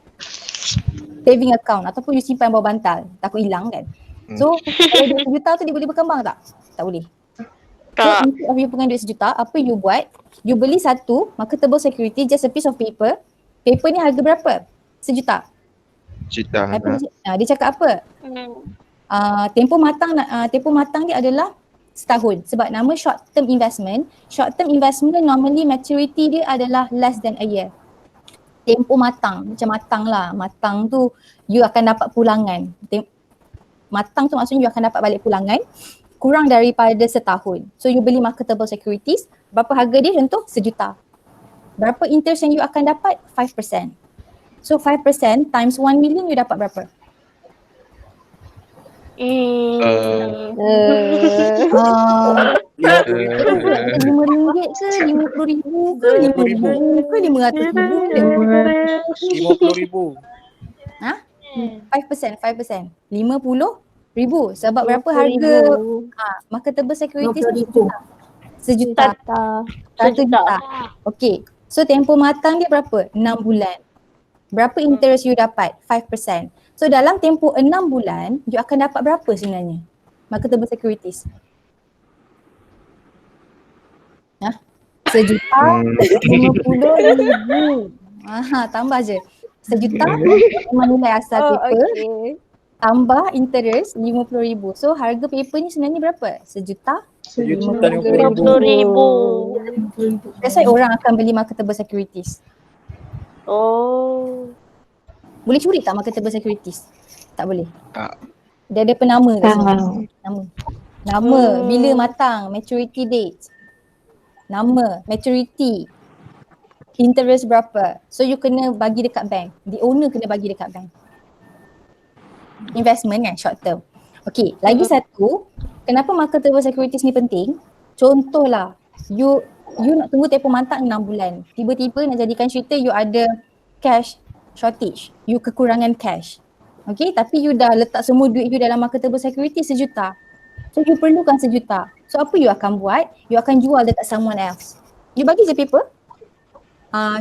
saving account ataupun you simpan bawah bantal, takut hilang kan. So kalau duit RM1 juta tu dia boleh berkembang tak? Tak boleh. So instead of you pegang duit RM1 juta, apa you buat? You beli satu marketable security, just a piece of paper. Paper ni harga berapa? RM1 juta. Dia cakap apa? Tempoh matang dia adalah setahun. Sebab nama short term investment normally maturity dia adalah less than a year. Tempoh matang, macam matang lah. Matang tu you akan dapat pulangan. Matang tu maksudnya you akan dapat balik pulangan kurang daripada setahun. So you beli marketable securities, berapa harga dia? Contoh RM1. Berapa interest yang you akan dapat? 5%. So 5% times 1 million you dapat berapa? RM5 ke RM50 ke RM50,000 ke RM500,000 ke? RM50,000. 5%. RM50,000. Sebab berapa harga marketable securities? Sejuta. RM1 juta. Okay. So tempoh matang dia berapa? 6 bulan. Berapa interest you dapat? 5%. So dalam tempoh 6 bulan, you akan dapat berapa sebenarnya? Marketable securities. RM1,50,000. Tambah je. RM1 memang nilai asal paper. Tambah interest RM50,000. So harga paper ni sebenarnya berapa? RM1,50,000. That's why orang akan beli marketable securities. Boleh curi tak marketable securities? Tak boleh. Dia ada penama kat sini. Nama, bila matang, maturity date. Nama, maturity, interest berapa. So you kena bagi dekat bank. The owner kena bagi dekat bank. Investment kan, short term. Okay, lagi satu, kenapa marketable securities ni penting? Contohlah, you nak tunggu tempoh matang 6 bulan. Tiba-tiba nak jadikan cerita you ada cash shortage, you kekurangan cash. Okay, tapi you dah letak semua duit you dalam marketable securities RM1. So you perlukan RM1. So apa you akan buat? You akan jual dekat someone else. You bagi je paper.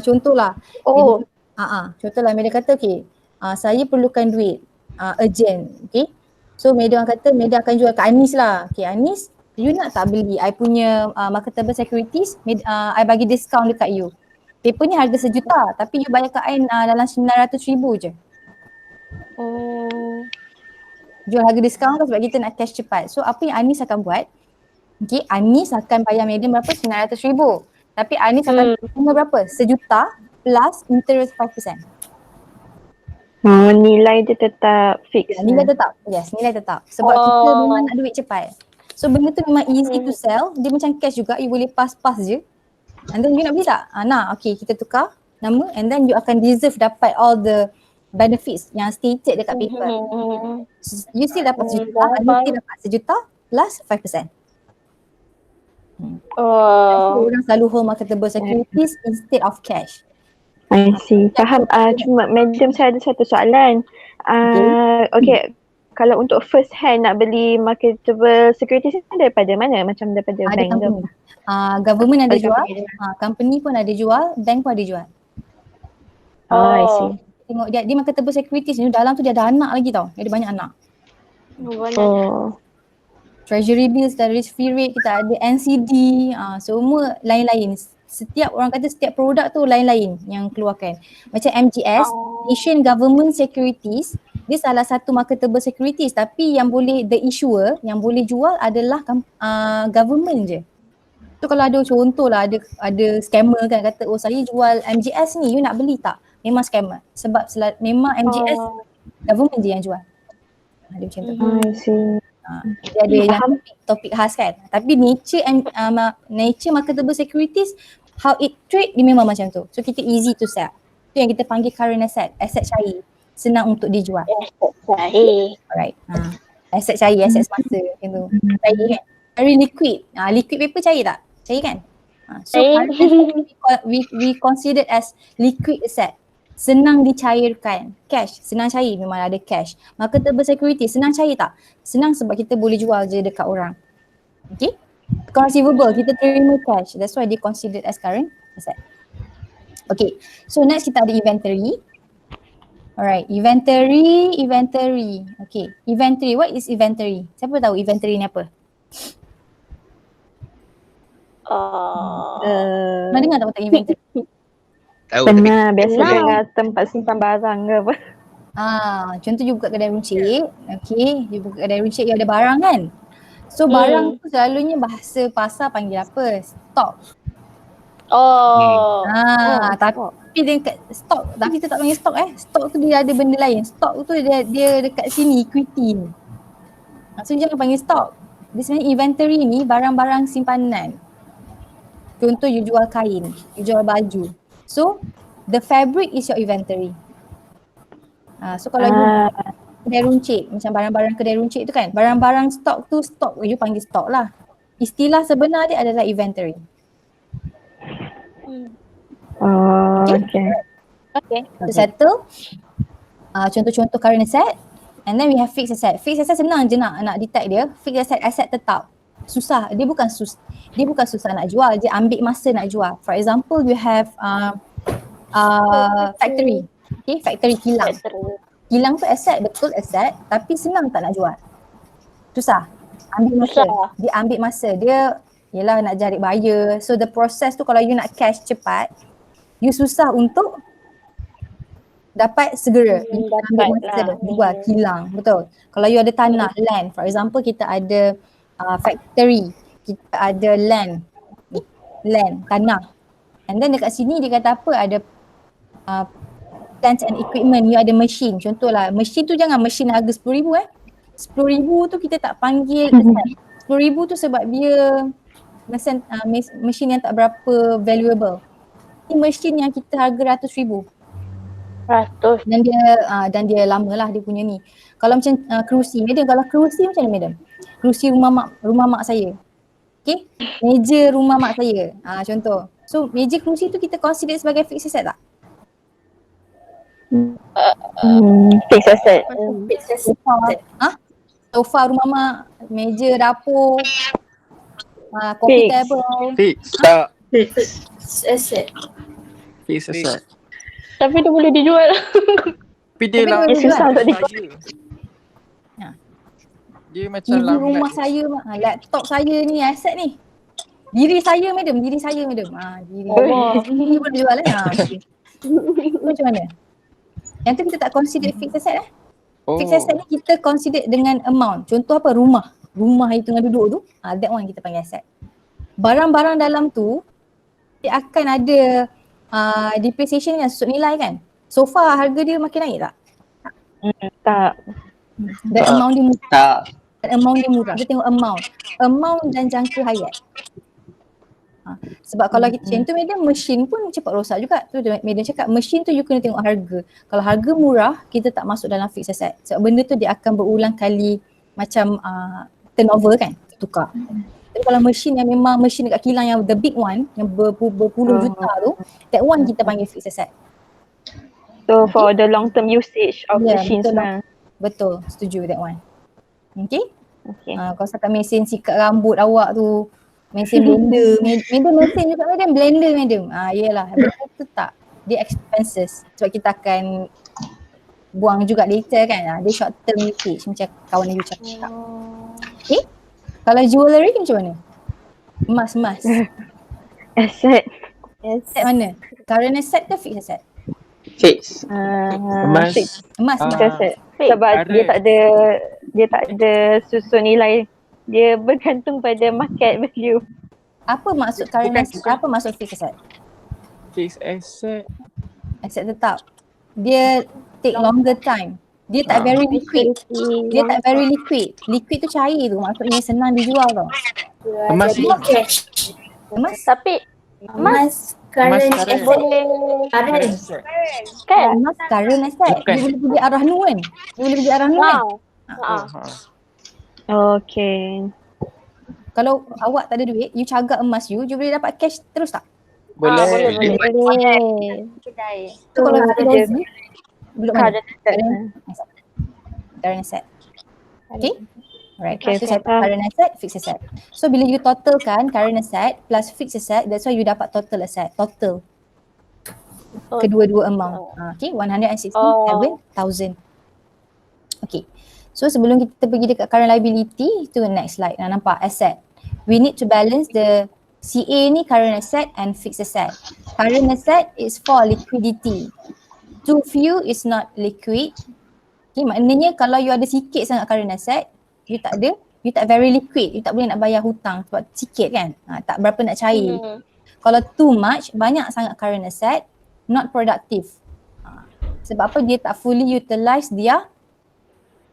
Contohlah. Contohlah Media kata okay, saya perlukan duit urgent. Okay. So Media kata Media akan jual ke Anis lah. Okay, Anis, you nak tak beli I punya marketable securities? I bagi discount dekat you. Paper ni harga RM1 tapi you bayar kat I dalam RM900,000 je. Jual harga diskaun kan sebab kita nak cash cepat. So apa yang Anis akan buat? Okay, Anis akan bayar Medium berapa? RM900,000. Tapi Anis akan terima berapa? RM1 plus interest 5%. Nilai dia tetap fix. Nilai tetap. Yes, nilai tetap. Sebab kita memang nak duit cepat. So benda tu memang easy to sell. Dia macam cash juga. You boleh pass je. And then you nak beli tak? Okay, kita tukar nama and then you akan deserve dapat all the benefits yang stated dekat paper. You still dapat RM1, you still dapat RM1 plus 5%. Orang selalu hold marketable securities instead of cash. I see. Faham. Cuma Madam, saya ada satu soalan. Okay. Kalau untuk first hand nak beli marketable securities ni daripada mana? Macam daripada bank ke? Government ada jual, company pun ada jual, bank pun ada jual. I see. Tengok dia marketable securities ni dalam tu dia ada anak lagi tau. Dia ada banyak anak. Treasury bills, ada risk free rate, kita ada NCD, semua lain-lain. Setiap orang kata setiap produk tu lain-lain yang keluarkan. Macam MGS, Asian Government Securities, dia salah satu marketable securities tapi yang boleh, the issuer yang boleh jual adalah government je. Tu kalau ada contoh lah, ada scammer kan kata saya jual MGS ni, you nak beli tak? Memang scammer sebab memang MGS government je yang jual. Dia macam tu. I see. Dia ada yang topik khas kan. Tapi nature marketable securities, how it trade dia memang macam tu. So kita easy to sell. Tu yang kita panggil current asset, aset cair. Senang untuk dijual. Alright. Aset cair, aset semasa macam tu. Cair kan. Very liquid. Liquid paper cair tak? Cair kan? So we consider as liquid asset. Senang dicairkan. Cash, senang cair, memang ada cash. Marketable security, senang cair tak? Senang sebab kita boleh jual je dekat orang. Okay? Receivable, kita terima cash. That's why they considered as current asset. Okay, so next kita ada inventory. Alright, inventory. Okay, inventory, what is inventory? Siapa tahu inventory ni apa? Pernah dengar tak tentang inventory? Tahu tapi Pernah, biasalah tempat simpan barang ke apa. Contoh you buka kedai runcit, okay, you buka kedai runcit, you ada barang kan? So barang tu selalunya bahasa pasar panggil apa? Stok. Oh. Tapi dekat stok, tapi kita tak panggil stok Stok tu dia ada benda lain. Stok tu dia dekat sini equity ni. So jangan panggil stok. Dia sebenarnya inventory ni barang-barang simpanan. Contoh you jual kain, you jual baju. So the fabric is your inventory. So kalau you kedai runcit, macam barang-barang kedai runcit tu kan, barang-barang stok tu stok, you panggil stok lah. Istilah sebenar dia adalah inventory. Okay. Okay. To settle contoh-contoh current asset, and then we have fixed asset. Fixed asset senang je nak detect dia. Fixed asset, aset tetap. Susah, dia bukan susah nak jual, dia ambil masa nak jual. For example, you have factory. Okay, factory kilang. Kilang tu aset, betul aset, tapi senang tak nak jual. Susah. Ambil masa. Dia ambil masa. Dia yelah nak cari buyer. So the process tu kalau you nak cash cepat, you susah untuk dapat segera. You ambil masa jual kilang. Betul. Kalau you ada tanah, land. For example, kita ada factory. Kita ada land, tanah. And then dekat sini dia kata apa, ada plants and equipment, you ada mesin. Contohlah, mesin tu jangan mesin harga RM10,000 RM10,000 tu kita tak panggil asset. RM10,000 tu sebab dia mesin yang tak berapa valuable. Ini mesin yang kita harga RM100,000. Dan dia lama lah dia punya ni. Kalau macam kerusi, madam, kalau kerusi macam mana madam? Kerusi rumah mak saya. Okay, meja rumah mak saya. Contoh. So meja kerusi tu kita consider sebagai fixed asset tak? Fixed asset. Sofa rumah mak, meja dapur, coffee table. Fix. Tak. Fixed asset. Fix asset. Tapi dia boleh dijual. Tapi dia lah Tapi dia susah untuk dia macam TV rumah saya, laptop saya ni aset ni. Diri saya madam. Diri. Diri boleh jual macam mana? Yang tu kita tak consider fixed asset Fixed asset ni kita consider dengan amount. Contoh apa? Rumah itu dengan duduk tu, that one kita panggil asset. Barang-barang dalam tu dia akan ada depreciation yang susut nilai kan. Sofa harga dia makin naik tak? Tak. Dan amount dia murah. Tak. Kita tengok amount dan jangka hayat. Sebab kalau kita macam tu madam, mesin pun cepat rosak juga. Tu madam cakap mesin tu you kena tengok harga. Kalau harga murah, kita tak masuk dalam fixed asset. Sebab benda tu dia akan berulang kali macam turnover kan, tukar. Tapi kalau mesin yang memang mesin dekat kilang yang the big one, yang berpuluh juta tu, that one kita panggil fixed asset. So for the long term usage of machines lah. Betul, setuju that one. Okay. Kalau setakat mesin sikat rambut awak tu, mesin blender, mesin juga madam, blender madam. Yelah, betul tu tak. Dia expenses. Sebab kita akan buang juga later kan. Dia short term usage macam kawan you cakap. Okay. Kalau jewellery macam mana? Emas. Asset. Asset mana? Current asset ke fixed asset? Fix. Emas. Asset. Sebab dia tak ada susun nilai. Dia bergantung pada market value. Apa maksud current asset? Apa maksud fixed asset? Fixed asset. Asset tetap. Dia take longer time. Dia tak very liquid. Liquid tu cair tu. Maksudnya senang dijual tau. Emas ni. Cash. Emas? Tapi Emas current asset. boleh Current. kan? Emas current asset. Bukan. Dia boleh pergi arah nu kan? Okay. Kalau awak tak ada duit, you cagak emas you boleh dapat cash terus tak? Boleh. Boleh. So kalau ada kita duduk mana? Current asset. Okay? Alright. Okay, So current asset, fixed asset. So bila you totalkan current asset plus fixed asset, that's why you dapat total asset. Total. Kedua-dua amount. Okay, 167,000. Okay. So sebelum kita pergi dekat current liability, itu next slide. Nampak asset. We need to balance the CA ni current asset and fixed asset. Current asset is for liquidity. Too few is not liquid. Okay, maknanya kalau you ada sikit sangat current asset, you tak ada you tak very liquid, you tak boleh nak bayar hutang sebab sikit kan, tak berapa nak cair. Kalau too much, banyak sangat current asset, not productive. Sebab apa? Dia tak fully utilize dia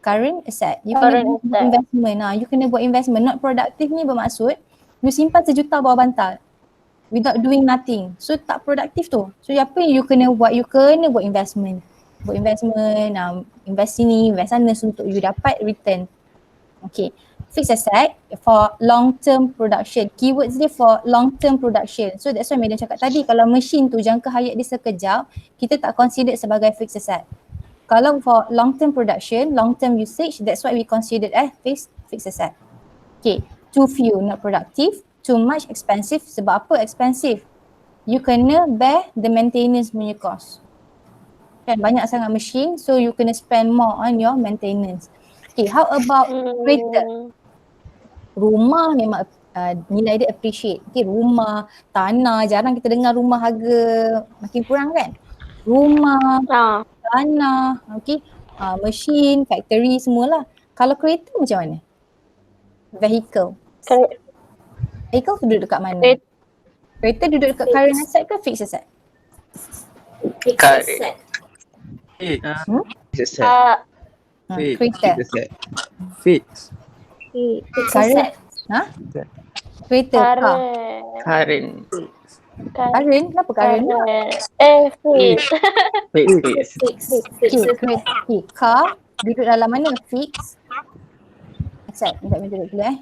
current asset. You kena buat investment. You kena buat investment. Not productive ni bermaksud you simpan sejuta bawah bantal without doing nothing. So tak produktif tu. So apa yang you kena buat? You kena buat investment. Buat investment, invest sini, invest sana untuk you dapat return. Okay. Fixed asset for long term production. Keywords dia for long term production. So that's why Madam cakap tadi, kalau mesin tu jangka hayat dia sekejap, kita tak consider sebagai fixed asset. Kalau for long term production, long term usage, that's why we consider as fixed asset. Okay, too few, not productive. Too much, expensive. Sebab apa expensive? You kena bear the maintenance punya cost. Kan banyak sangat mesin, so you kena spend more on your maintenance. Okay, how about kereta? Rumah memang nilai dia appreciate. Okay, rumah, tanah, jarang kita dengar rumah harga makin kurang kan? Rumah, tanah, okay, mesin, factory semualah. Kalau kereta macam mana? Vehicle. Vehicle tu duduk dekat mana? Kereta duduk dekat current asset ke fixed asset? Fixed asset. Fixed asset. Kereta. Fixed asset. Fix. Fixed Current. asset. Kereta. Car. Current. Current? Kenapa current? Fix. Fix. Fixed. Okay, car duduk dalam mana? Fixed asset. Sekejap minta duduk dulu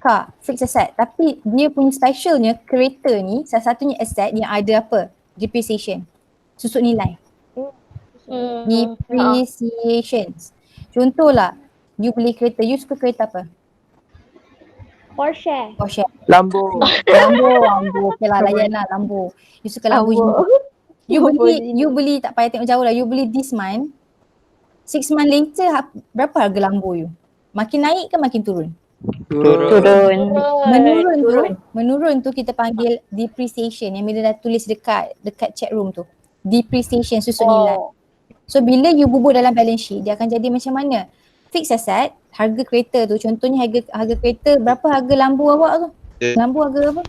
Car, fixed asset. Tapi dia punya specialnya kereta ni salah satunya asset yang ada apa? Depreciation. Susut nilai. Depreciations. Contohlah, you beli kereta, you suka kereta apa? Porsche. Lambo. Lambo. Okay lah, layan lah Lambo. You suka Lambo. You beli tak payah tengok jauh lah. You beli this month. 6 months later, berapa harga Lambo you? Makin naik ke makin turun? Menurun tu kita panggil depreciation yang bila dah tulis dekat chat room tu. Depreciation, susut nilai. So bila you bubur dalam balance sheet, dia akan jadi macam mana? Fixed asset, harga kereta tu, contohnya harga kereta, berapa harga Lambo awak tu? Lambo harga apa?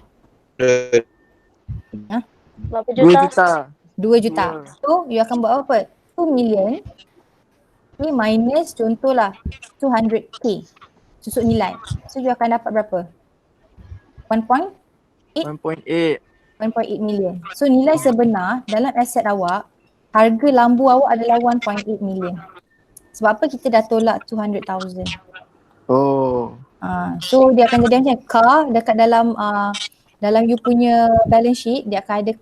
Berapa 2 juta. 2 juta. So you akan buat apa? 2 million ni minus contohlah 200k susut nilai. So you akan dapat berapa? 1.8 million. So nilai sebenar dalam aset awak, harga Lambo awak adalah 1.8 million. Sebab apa? Kita dah tolak 200,000. So dia akan jadi macam car dekat dalam you punya balance sheet, dia akan ada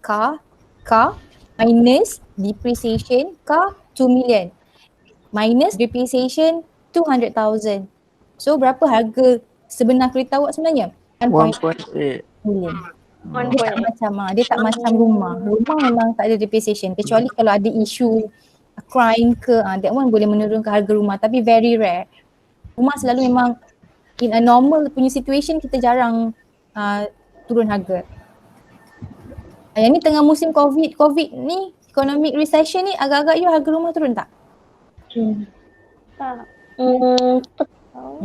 car minus depreciation, car 2 million minus depreciation 200,000. So berapa harga sebenar kereta awak sebenarnya? 1.8 million. Dia tak macam rumah. Rumah memang tak ada depreciation kecuali kalau ada isu crime ke, that one boleh menurunkan harga rumah, tapi very rare. Rumah selalu memang in a normal punya situation kita jarang turun harga. Yang ni tengah musim COVID ni, economic recession ni, agak-agak you harga rumah turun tak?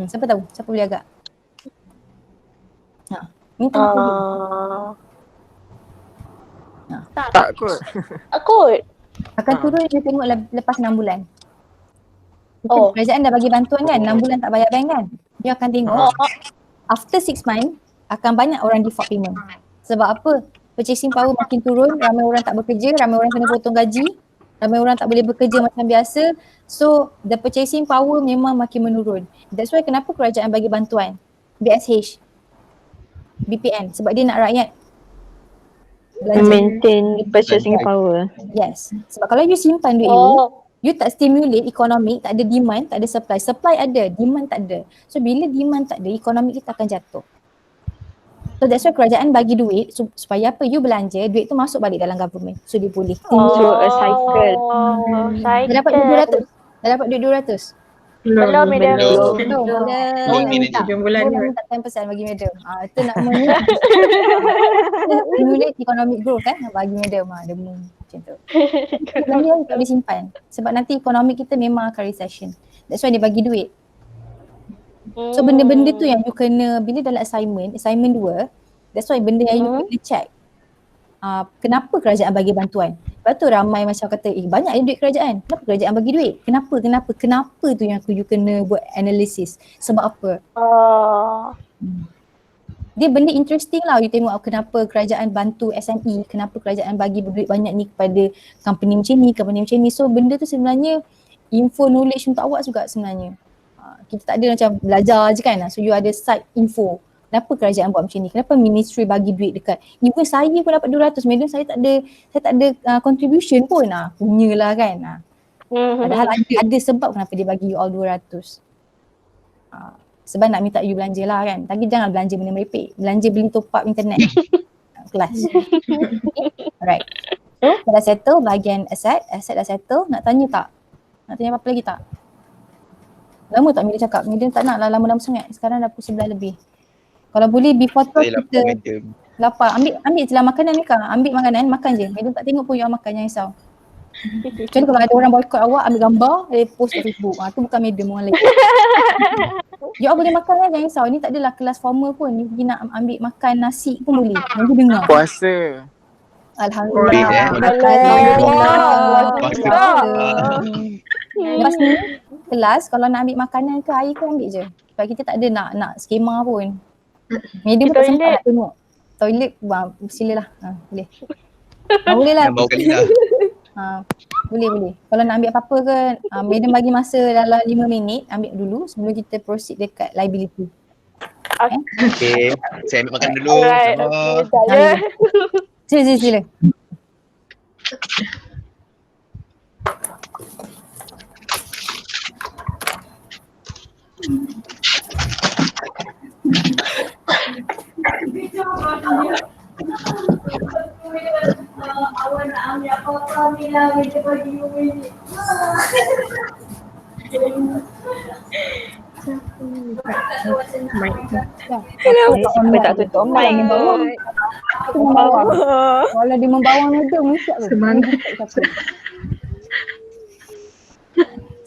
Siapa tahu? Siapa boleh agak? Ni tengah COVID. Tak kot. Akut. Akan turun dia tengok lepas 6 bulan. Kerajaan dah bagi bantuan kan, 6 bulan tak bayar bank kan. Dia akan tengok after 6 months akan banyak orang default payment. Sebab apa? Purchasing power makin turun, ramai orang tak bekerja, ramai orang kena potong gaji, ramai orang tak boleh bekerja macam biasa. So the purchasing power memang makin menurun. That's why kenapa kerajaan bagi bantuan BSH, BPN, sebab dia nak rakyat maintain purchasing power. Yes. Sebab kalau you simpan duit you tak stimulate ekonomi, tak ada demand, tak ada supply. Supply ada, demand tak ada. So bila demand tak ada, ekonomi kita akan jatuh. So that's why kerajaan bagi duit supaya apa? You belanja, duit tu masuk balik dalam government. So dia boleh So a cycle. Dah dapat duit 200. Dah dapat duit 200. Belum, madam. Minta 10 10% bagi madam. Itu namanya stimulate economic growth kan, bagi madam. Demo macam tu. Sebenarnya tak boleh simpan sebab nanti ekonomi kita memang akan recession. That's why dia bagi duit. So benda-benda tu yang you kena, bila dalam assignment 2, that's why benda yang you kena check. Kenapa kerajaan bagi bantuan? Lepas tu ramai macam kata, banyak duit kerajaan. Kenapa kerajaan bagi duit? Kenapa tu yang you kena buat analisis. Sebab apa? Dia benda interesting lah, you tengok kenapa kerajaan bantu SME, kenapa kerajaan bagi duit banyak ni kepada company macam ni. So benda tu sebenarnya info knowledge untuk awak juga sebenarnya. Kita tak ada macam belajar je kan. So you ada side info. Kenapa kerajaan buat macam ni? Kenapa ministry bagi duit dekat? Even saya pun dapat 200. Madam saya tak ada contribution pun. Punyalah kan. Padahal ada sebab kenapa dia bagi you all 200. Sebab nak minta you belanja lah kan. Tapi jangan belanja benda merepek. Belanja beli top up internet. Kelas. Alright. So dah settle bahagian asset dah settle. Nak tanya tak? Nak tanya apa-apa lagi tak? Lama tak Medium cakap? Medium tak nak lah lama-lama sangat. Sekarang dah pukul 11 lebih. Kalau boleh before 12 kita lapar. Ambil je lah makanan ni Kak. Ambil makanan, makan je. Medium tak tengok pun you makan, jangan risau. Kecuali kalau ada orang boycott awak, ambil gambar, post kat Facebook. Tu bukan Medium, orang lain. You all boleh makan lah, jangan risau. Ni tak adalah kelas formal pun. Ni pergi nak ambil makan nasi pun boleh. Nanti dengar. Puasa. Alhamdulillah. Lepas ni kelas kalau nak ambil makanan ke air ke ambil je. Sebab kita tak ada nak skema pun. Medium pun tak sempat nak tengok. Toilet silalah. Boleh. Boleh lah. Boleh. Kalau nak ambil apa-apa ke, Medium bagi masa dalam 5 minit, ambil dulu sebelum kita proceed dekat liability. Okay, saya ambil makan dulu. Sila. Kenapa tak tutup mic? Kalau dia membawang ada mesti semangat.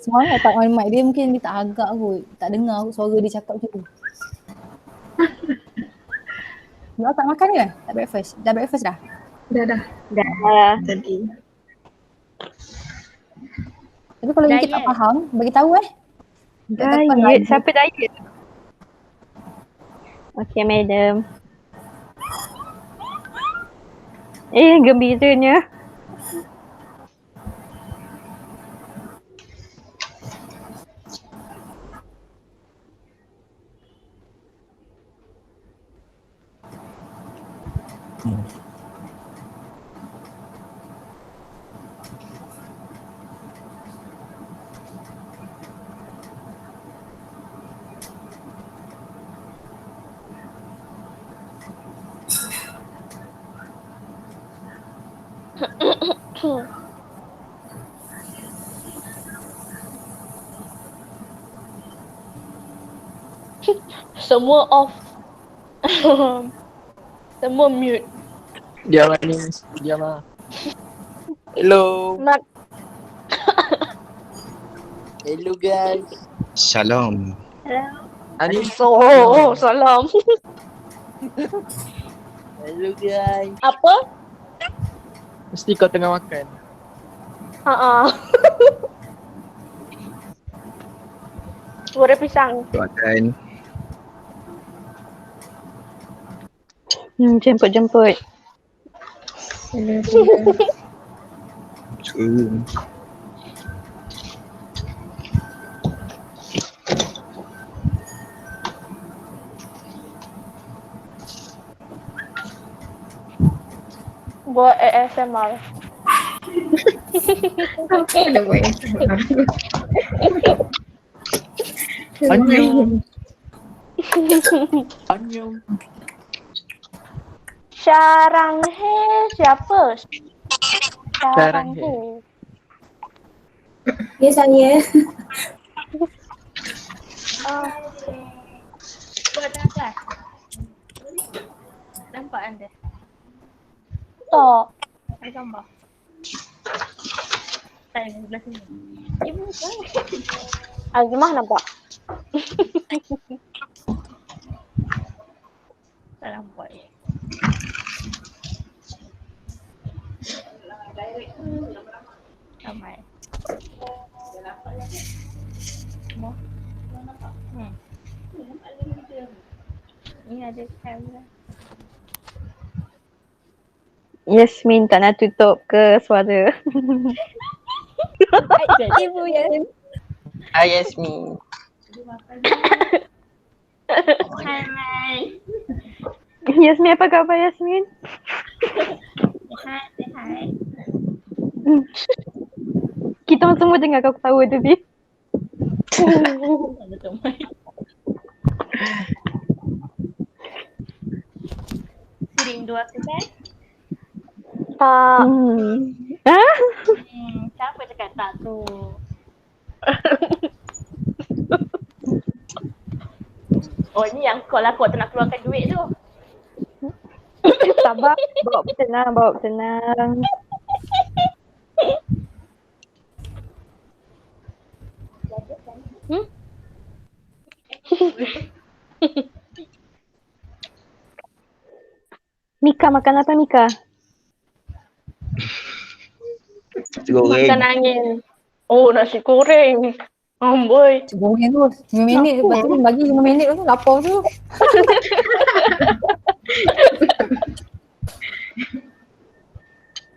Semangat tak on mic dia, mungkin dia tak agak kot. Tak dengar kot suara dia cakap macam tu. You tak makan ke? Tak breakfast? Dah breakfast dah? Dah. Tadi. Tapi kalau you tak faham, bagi tahu Diet. Siapa diet? Okay, Madam. Gembiranya. Semua off. Semua mute. Diam Anis. Diam lah. Hello. Hello guys. Shalom. Anis. Salam. Hello guys. Apa? Mesti kau tengah makan. Suara pisang. Makan. Jemput. Buat ASMR. Annyeong. Sarang he siapa? Sarang he. Ya saya. Buat apa? Nampak anda? Tak. Ada gambar. Tak ada belah sini. Ibu kan? Azmah nampak? Tak nampak je. Ramai. Ni ada kamera. Yasmin tak nak tutup ke suara? Ibu ya. Hi Yasmin. Hai. Yasmin, apa khabar Yasmin? Hai. Kita orang semua dengar kau ketawa tadi. Betul mai. Rindu aku kan? Tak. Siapa cakap tak tu? Oh ni yang kau lah, kau tak nak keluarkan duit tu. Sabar, bawa bertenang, bawa bertenang. Mika makan apa Mika? Nasi goreng. Makan angin. Oh nasi goreng. Amboi. Goreng tu 5 minit. Lepas tu bagi 5 minit tu lapar tu.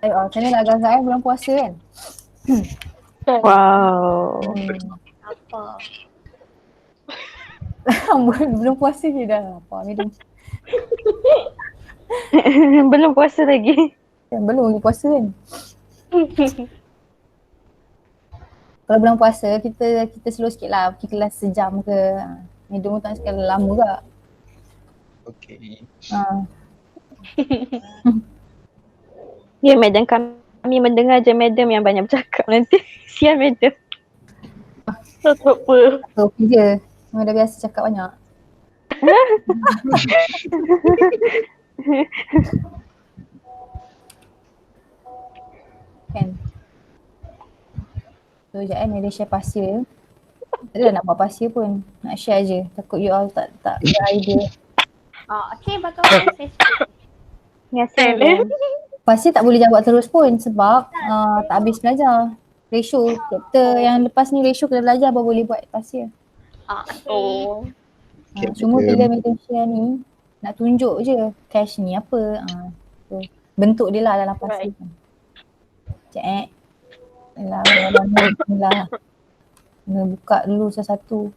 Macam ni lah agak-agak bulan puasa kan. Wow. Apa? Belum puasa je dah lapar. Minum. Belum puasa lagi. Belum lagi puasa kan. Kalau bulan puasa kita slow sikit lah. Pergi kelas sejam ke. Minum tak sekali lama juga. Okey. Ya madam, kami mendengar je madam yang banyak bercakap nanti. Sian madam. Tak apa. So je. Memang dah biasa cakap banyak. Kan. So sekejap kan ada share pasir. Tak adalah nak buat pasir pun. Nak share je. Takut you all tak ada idea. Okay, bakal orang Facebook. Biasa. Pasir tak boleh jawab terus pun sebab tak habis belajar. Ratio. Chapter yang lepas ni ratio kena belajar baru boleh buat pasir. Oh. Cuma bila media share ni nak tunjuk je cache ni apa. So, bentuk dia lah dalam pasir. Cek. Lah. Kena buka dulu satu-satu.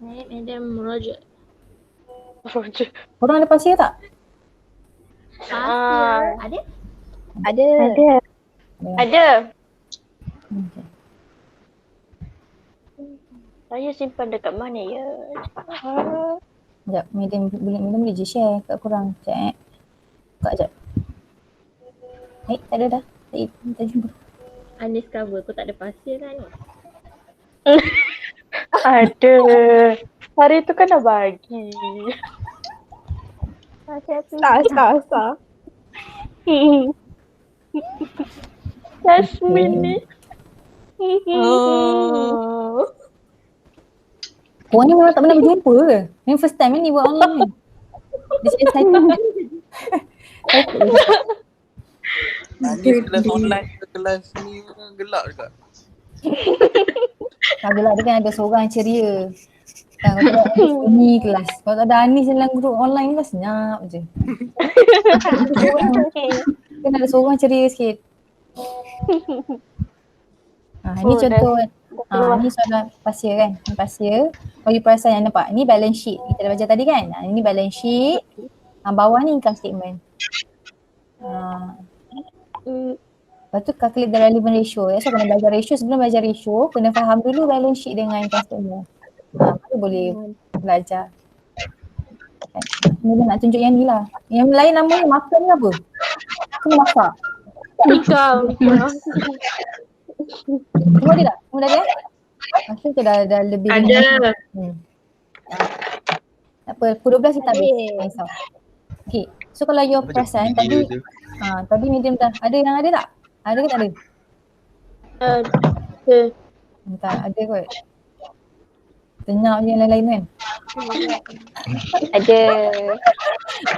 Madam Roger. Korang ada pasir tak? Pasir. Ada? Ada. Ada. Okay. Saya simpan dekat mana ya? Sekejap, Madam boleh je share kat korang. Cek. Buka sekejap. Tak ada dah. Tak jumpa. Undiscover, kau tak ada pasir kan? Ada. Hari tu kan dah bagi. Tak. Yasmin ni. Korang ni memang tak pernah berjumpa ke? Yang first time ni buat online ni. Dia share excited. Ni kelas online ke kelas ni gelap juga. Adalah dia kan ada seorang yang ceria. Kan kau tengok ni kelas. Kalau tak ada Anis dalam grup online ni kan senyap je. Kan ada seorang ceria sikit. Ni contoh ni soalan pasir kan. Ni pasir. Kalau you perasan yang nampak ni balance sheet. Kita dah baca tadi kan. Ini balance sheet. Bawah ni income statement. Lepas tu calculate the relevant ratio. So kena belajar ratio, sebelum belajar ratio kena faham dulu balance sheet dengan income statement. Baru boleh belajar. Kemudian nak tunjuk yang ni lah. Yang lain namanya makan ke apa? Kena masak. Nikah. Semua ada tak? Semua dah ada? Masa tu dah lebih. Ada. Tak apa, pukul 12 kita habis. Tak risau. Okay, so kalau you perasan tadi tadi medium dah. Ada yang ada tak? Ada ke tak ada? Tak ada kot. Senyap je yang lain-lain kan. Ada.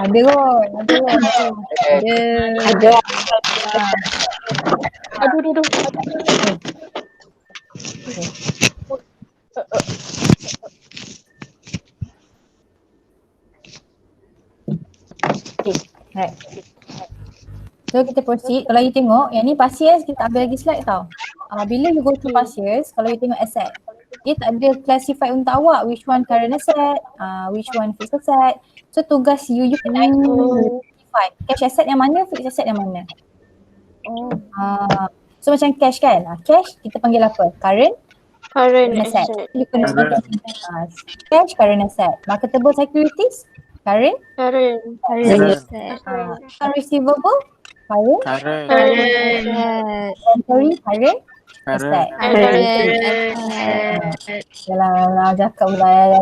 Ada kot, ada kot. Ada. Ada. Aduh. Okay, right. So kita proceed. Kalau you tengok, yang ni past years kita tak ambil lagi slide tau. Bila you go to past years, kalau you tengok asset, dia tak ada classify untuk awak which one current asset, which one fixed asset. So tugas you kena identify cash asset yang mana, fixed asset yang mana. So macam cash kan, cash kita panggil apa? Current asset. You kena cash, current asset. Marketable securities, current Asset. receivable, current inventory, current asset. Yalah, cakap pula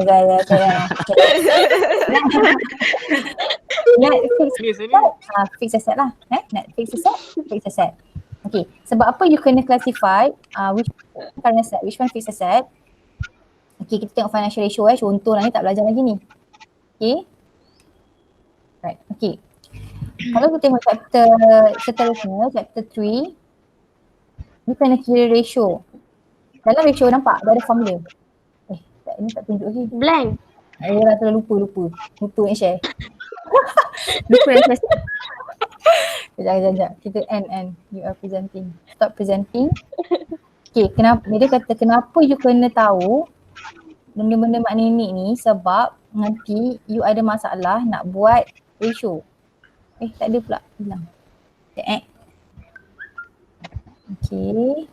net fixed asset lah. Net fixed asset. Okay, sebab apa you kena classify which current asset, which one fixed asset. Okay, kita tengok financial ratio contoh lah ni, tak belajar lagi ni. Okay. Right, okay. Kalau kita tengok chapter seterusnya, chapter 3, you kena kira ratio. Dalam ratio nampak dia ada formula. Ini tak tunjuk lagi. Blank. Dah terlalu lupa nak share. Lupa nak share. Sekejap. Kita end. You are presenting. Stop presenting. Okay, dia kata kenapa you kena tahu benda-benda makninik ni, sebab nanti you ada masalah nak buat ratio. Tak ada pula. Hilang. Okay.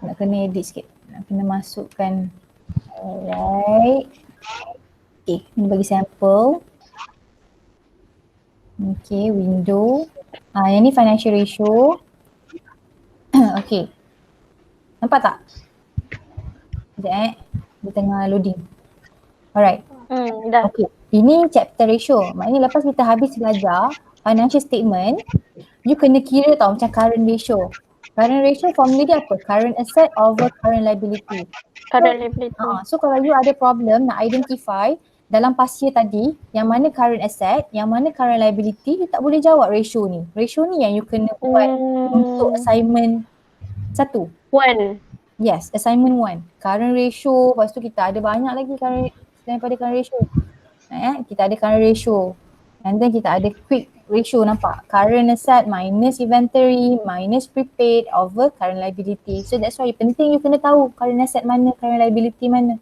Nak kena edit sikit. Nak kena masukkan. Alright. Okay, ni bagi sampel. Okay, window. Yang ni financial ratio. Okay. Nampak tak? Sekejap dia tengah loading. Alright. Dah. Okay. Ini chapter ratio. Maknanya lepas kita habis belajar financial statement, you kena kira tau macam current ratio. Current ratio formula dia apa? Current asset over current liability. So kalau you ada problem nak identify dalam past year tadi, yang mana current asset, yang mana current liability, you tak boleh jawab ratio ni. Ratio ni yang you kena buat untuk assignment 1. Yes, assignment 1. Current ratio, lepas tu kita ada banyak lagi daripada current ratio. Kita ada current ratio. And then kita ada quick ratio, nampak? Current asset minus inventory minus prepaid over current liability. So that's why penting you kena tahu current asset mana, current liability mana.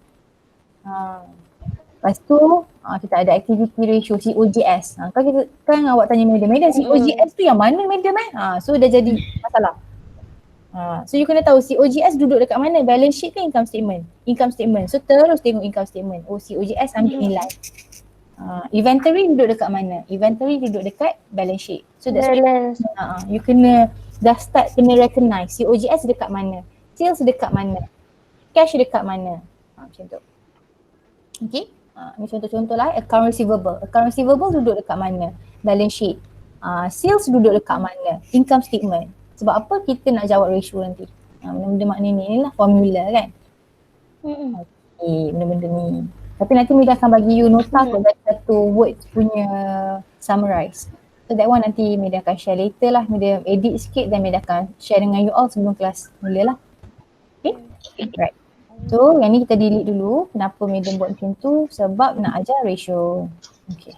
Lepas tu kita ada activity ratio, COGS. Kan awak tanya madam, COGS tu yang mana madam so dah jadi masalah. So you kena tahu COGS duduk dekat mana, balance sheet ke income statement. So terus tengok income statement. COGS ambil nilai. Inventory duduk dekat mana? Inventory duduk dekat balance sheet. So that's why you kena dah start kena recognize COGS dekat mana, sales dekat mana, cash dekat mana. Macam tu. Okay. Ni contoh-contoh lah. Account receivable duduk dekat mana, balance sheet. Sales duduk dekat mana, income statement. Sebab apa kita nak jawab ratio nanti. Benda-benda maknanya ni lah formula kan. Okay, benda-benda ni. Tapi nanti Mida akan bagi you nota kot dari satu word punya summarize. So that one nanti Mida akan share later lah. Mida edit sikit dan Mida akan share dengan you all sebelum kelas mula lah. Okay? Right. So yang ni kita delete dulu. Kenapa Mida buat macam tu? Sebab nak ajar ratio. Okay.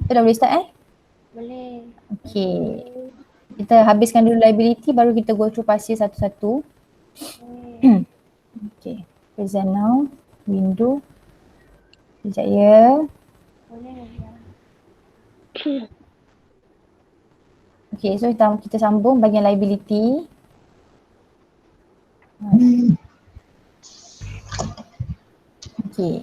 So dah boleh start Boleh. Okay. Kita habiskan dulu liability baru kita go through past year satu-satu. Okay. Present now, window. Sekejap ya. Okay, so kita sambung bahagian liability. Okay.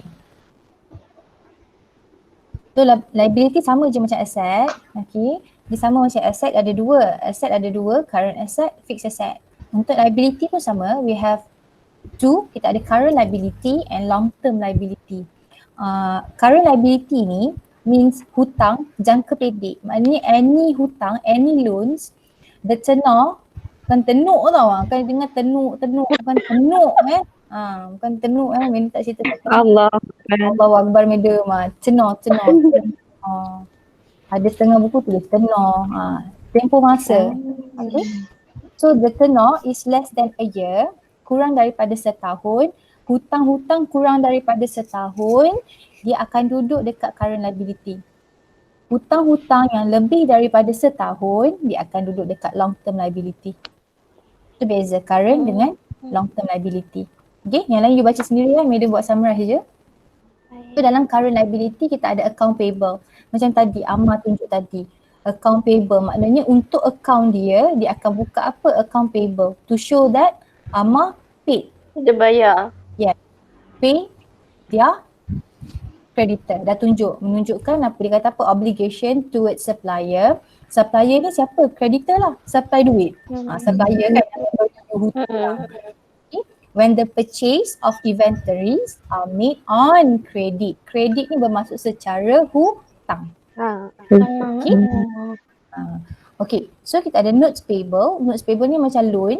So liability sama je macam asset. Okay. Dia sama macam asset, ada dua. Asset ada dua, current asset, fixed asset. Untuk liability pun sama, we have two, kita ada current liability and long term liability. Current liability ni means hutang jangka pendek. Maknanya any hutang, any loans, the tenor Bukan tenuk tau. Kan dengar tenuk, bukan tenuk bukan tenuk Meda tak cerita tak tenuk. Allah. Allahu Akbar madam. Cenor. Ada setengah buku tulis tenor. Tempoh masa. Okay. So the tenor is less than a year, kurang daripada setahun. Hutang-hutang kurang daripada setahun, dia akan duduk dekat current liability. Hutang-hutang yang lebih daripada setahun, dia akan duduk dekat long term liability. Itu beza current dengan long term liability. Okay, yang lain you baca sendiri lah, Meda buat summarize je. So dalam current liability kita ada account payable. Macam tadi Amar tunjuk tadi. Account payable maknanya untuk account dia akan buka apa? Account payable to show that Amar paid. Dia bayar. Pay dia creditor. Dah menunjukkan apa dia kata apa? Obligation towards supplier. Supplier ni siapa? Creditor lah. Supply duit. Supplier kan hutang. When the purchase of inventories are made on credit. Credit ni bermaksud secara hutang. Okay, so kita ada notes payable. Notes payable ni macam loan.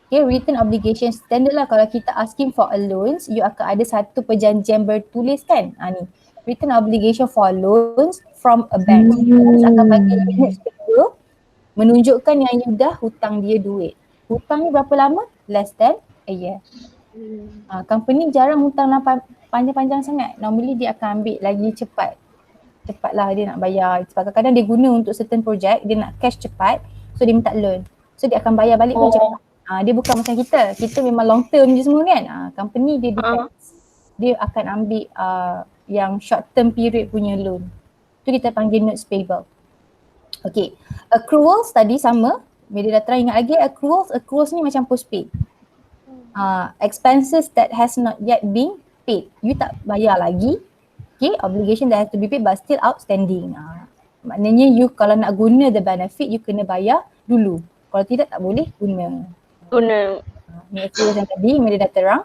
Okay, written obligation standard lah. Kalau kita asking for a loans, you akan ada satu perjanjian bertulis kan. Ni, written obligation for loans from a bank. Bank akan bagi notes payable menunjukkan yang you dah hutang dia duit. Hutang ni berapa lama? Less than a year. Company jarang hutang panjang-panjang sangat. Normally dia akan ambil lagi cepat. Cepatlah dia nak bayar. Kadang-kadang dia guna untuk certain project, dia nak cash cepat, so dia minta loan. So dia akan bayar balik pun cepat. Dia bukan macam kita. Kita memang long term je semua kan. Company dia dia akan ambil yang short term period punya loan. Tu kita panggil notes payable. Okay. Accruals tadi sama. Bila dah try ingat lagi, accruals ni macam postpaid. Expenses that has not yet been paid. You tak bayar lagi. Okay, obligation that has to be paid but still outstanding. Maknanya you kalau nak guna the benefit, you kena bayar dulu. Kalau tidak, tak boleh guna. Ni accruals yang tadi, Meda dah terang.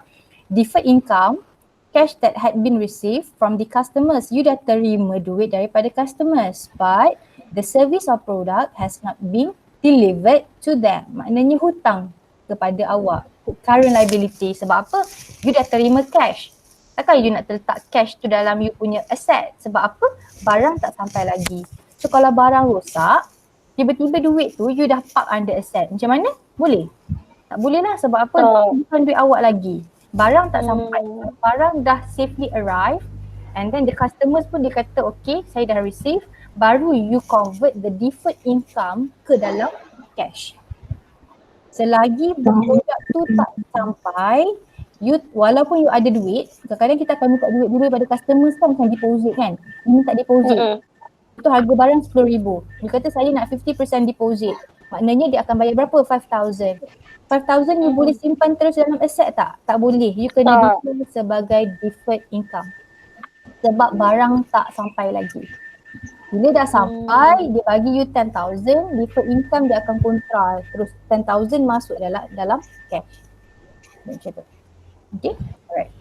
Deferred income, cash that had been received from the customers. You dah terima duit daripada customers but the service or product has not been delivered to them. Maknanya hutang kepada awak. Current liability. Sebab apa? You dah terima cash. Takkan you nak letak cash tu dalam you punya asset. Sebab apa? Barang tak sampai lagi. So kalau barang rosak, tiba-tiba duit tu you dah park under asset. Macam mana? Boleh? Tak boleh lah. Sebab apa? Bukan duit awak lagi. Barang tak sampai. Barang dah safely arrive and then the customers pun dia kata okay, saya dah receive. Baru you convert the deferred income ke dalam cash. Selagi produk tu tak sampai, you walaupun you ada duit, kadang-kadang kita akan minta duit dulu daripada customers kan, macam deposit kan. You minta deposit. Itu harga barang RM10,000. You kata saya nak 50% deposit. Maknanya dia akan bayar berapa? 5,000. 5,000 you boleh simpan terus dalam aset tak? Tak boleh. You kena declare sebagai deferred income. Sebab barang tak sampai lagi. Bila dah sampai, dia bagi you 10,000, deferred income dia akan kontra. Terus 10,000 masuk dalam cash. Macam tu. Okay, alright.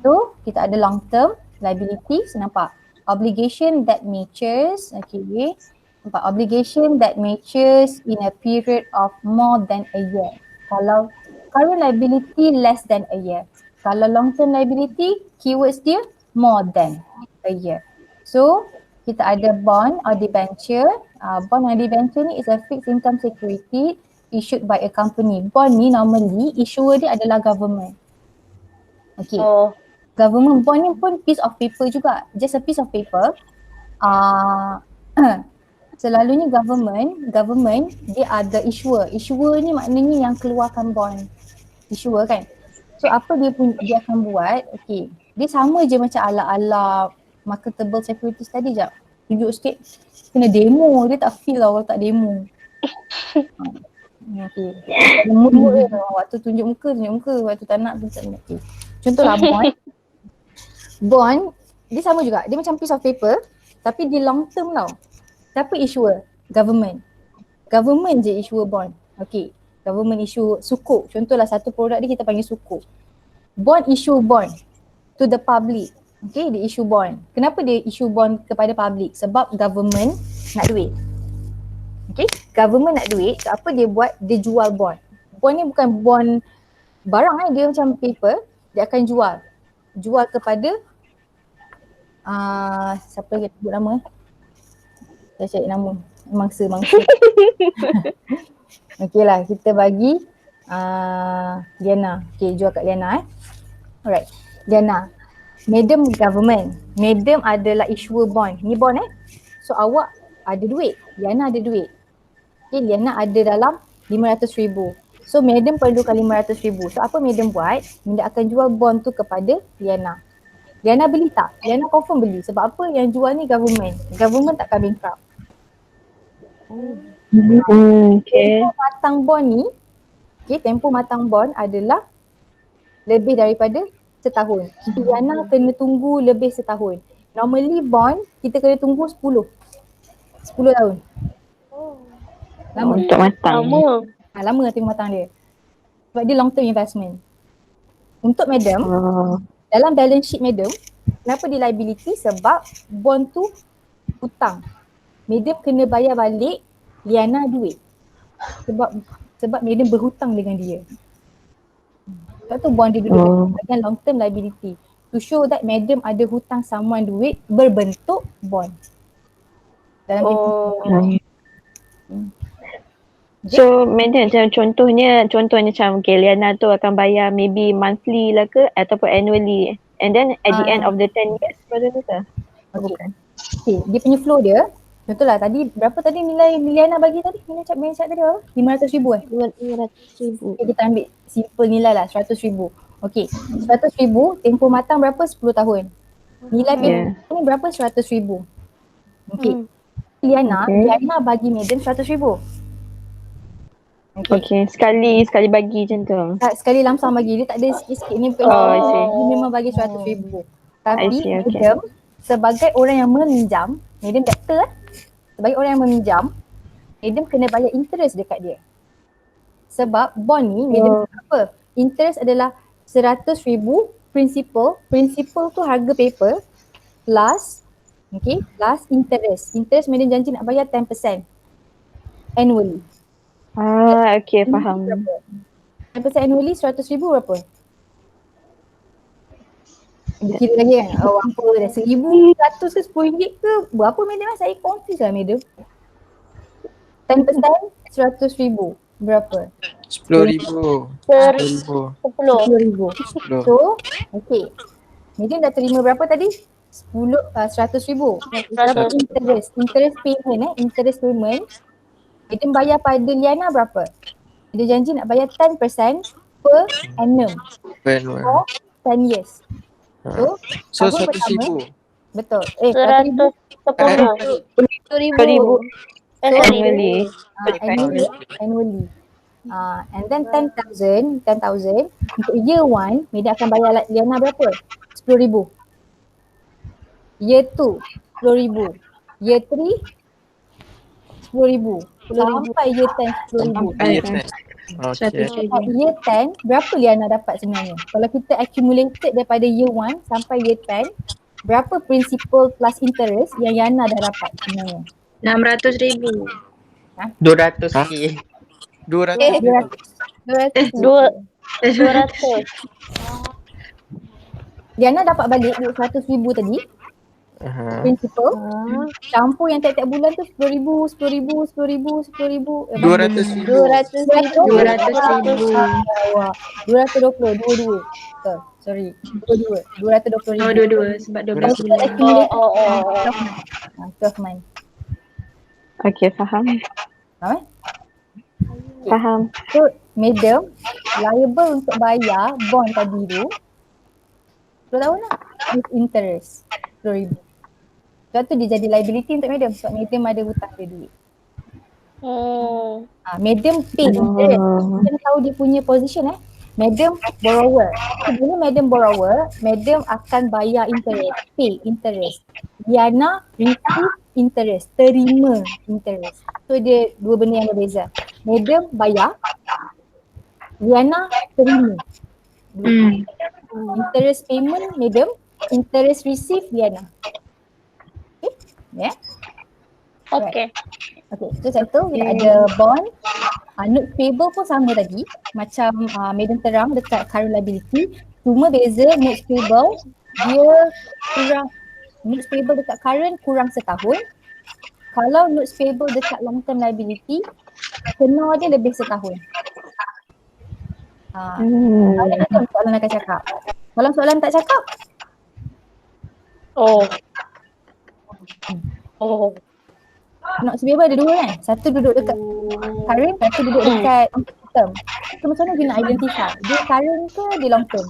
So, kita ada long term liabilities, nampak? Obligation that matures, okay. Nampak, obligation that matures in a period of more than a year. Kalau current liability less than a year. Kalau long term liability, keywords dia more than a year. So, kita ada bond or debenture. Bond or debenture ni is a fixed income security issued by a company. Bond ni normally issuer dia adalah government. Okay. Government bond ni pun piece of paper juga. Just a piece of paper. Selalunya government dia ada issuer. Issuer ni maknanya yang keluarkan bond. Issuer kan. So apa dia akan buat? Okay. Dia sama je macam ala-ala marketable securities tadi je. Tunjuk sikit. Kena demo. Dia tak feel lah kalau tak demo. Okay. Mood dia. Waktu tunjuk muka. Waktu tak nak tunjuk muka. Okay. Contohlah bond. Bond, dia sama juga. Dia macam piece of paper. Tapi dia long term tau. Siapa issuer? Government. Government je issuer bond. Okay. Government issue sukuk. Contohlah satu produk dia kita panggil sukuk. Bond issue bond to the public. Okay, dia issue bond. Kenapa dia issue bond kepada public? Sebab government nak duit. Okay, government nak duit, so apa dia buat? Dia jual bond. Bond ni bukan bond barang dia macam paper, dia akan jual. Jual kepada siapa lagi sebut nama? Saya cari nama. Mangsa. Okey lah, kita bagi Liana. Okay, jual kat Liana Alright, Liana. Madam government. Madam adalah issuer bond. Ni bond So awak ada duit. Liana ada duit. Okay, Liana ada dalam 500,000. So Madam perlukan 500,000. So apa Madam buat? Madam akan jual bond tu kepada Liana. Liana beli tak? Liana confirm beli. Sebab apa? Yang jual ni government. Government takkan bankrupt. Okay. Tempoh matang bond ni, tempoh matang bond adalah lebih daripada setahun. Liana kena tunggu lebih setahun. Normally bond kita kena tunggu 10 tahun. Lama. Untuk matang. Lama tengok matang dia. Sebab dia long term investment. Untuk Madam, dalam balance sheet Madam, kenapa dia liability? Sebab bond tu hutang. Madam kena bayar balik Liana duit. Sebab Madam berhutang dengan dia. Sebab tu bond dia dulu bagian long term liability. To show that Madam ada hutang someone duit berbentuk bond. Dalam So Madam macam contohnya macam Liana tu akan bayar maybe monthly lah ke ataupun annually, and then at the end of the 10 years baru tu ke? Okay, dia punya flow dia, contohlah tadi berapa tadi nilai Liana bagi tadi? Nilai cak tadi berapa? 500,000 500,000. Okay, kita ambil simple nilai lah 100,000. Okay, 100,000 tempoh matang berapa? 10 tahun. Nilai paper ni berapa? 100,000. Okay, Liana bagi Madam 100,000. Okay, sekali bagi macam tu. Sekali lamsam bagi, dia tak ada sikit-sikit ni bukan dia memang bagi 100,000. Tapi Madam sebagai orang yang meminjam, Madam debtor sebagai orang yang meminjam, Madam kena bayar interest dekat dia. Sebab bond ni Madam apa? Interest adalah 100,000 principal tu harga paper plus plus interest. Interest Madam janji nak bayar 10% annually. Okay, faham. 10% annually 100,000 berapa? Dia kira lagi kan? Apa dah 1,100 ke RM10 ke? Berapa Madam? Saya confuse lah Madam. 10% 100,000 berapa? 10,000. 10. So, okay. Madam dah terima berapa tadi? 100,000. Interest payment interest payment. Madam bayar pada Liana berapa? Dia janji nak bayar 10% per annum for 10 years. So 100,000. Betul. 110. 10,000 annually. Annually. And then 10,000 untuk year 1, Madam akan bayar Liana berapa? 10,000. Year 2, 10,000. Year 3, 10,000. Sampai year 10, 10,000. Okay. Year 10, berapa Liana dapat sebenarnya? Kalau kita accumulated daripada year 1 sampai year 10, berapa principal plus interest yang Liana dah dapat sebenarnya? 600,000. 200k. 200. Liana dapat balik duit 100,000 tadi, principal, campur yang tiap-tiap bulan tu 10,000, 10,000, 10,000, 10,000. 200,000. 200,000. 220, dua-dua. Sorry, dua-dua. 220,000. Oh, dua-dua sebab 12 bulan. 12 month. Okay, faham. Faham. So, Madam liable untuk bayar bond tadi tu 10 tahun lah with interest 10,000. Sebab tu dia jadi liability untuk Madam sebab Madam ada hutang dia duit. Madam pay interest. Madam tahu dia punya position Madam borrower. Sebelum Madam borrower, Madam akan bayar interest, pay interest. Liana receive interest, terima interest. So dia dua benda yang berbeza. Madam bayar, Liana terima. Interest payment Madam, interest receive Liana. Okay? Okay. Okay, so satu kita ada bond. Note payable pun sama tadi. Macam medium terang dekat current liability. Cuma beza note payable dia kurang, note payable dekat current kurang setahun. Kalau note payable dekat long term liability, tenor dia lebih setahun. Ada tak soalan akan cakap? Kalau soalan tak cakap, Oh. Oh. note payable ada dua kan? Satu duduk dekat current, satu duduk dekat long term. So macam mana dia nak identify? Dia current ke dia long term?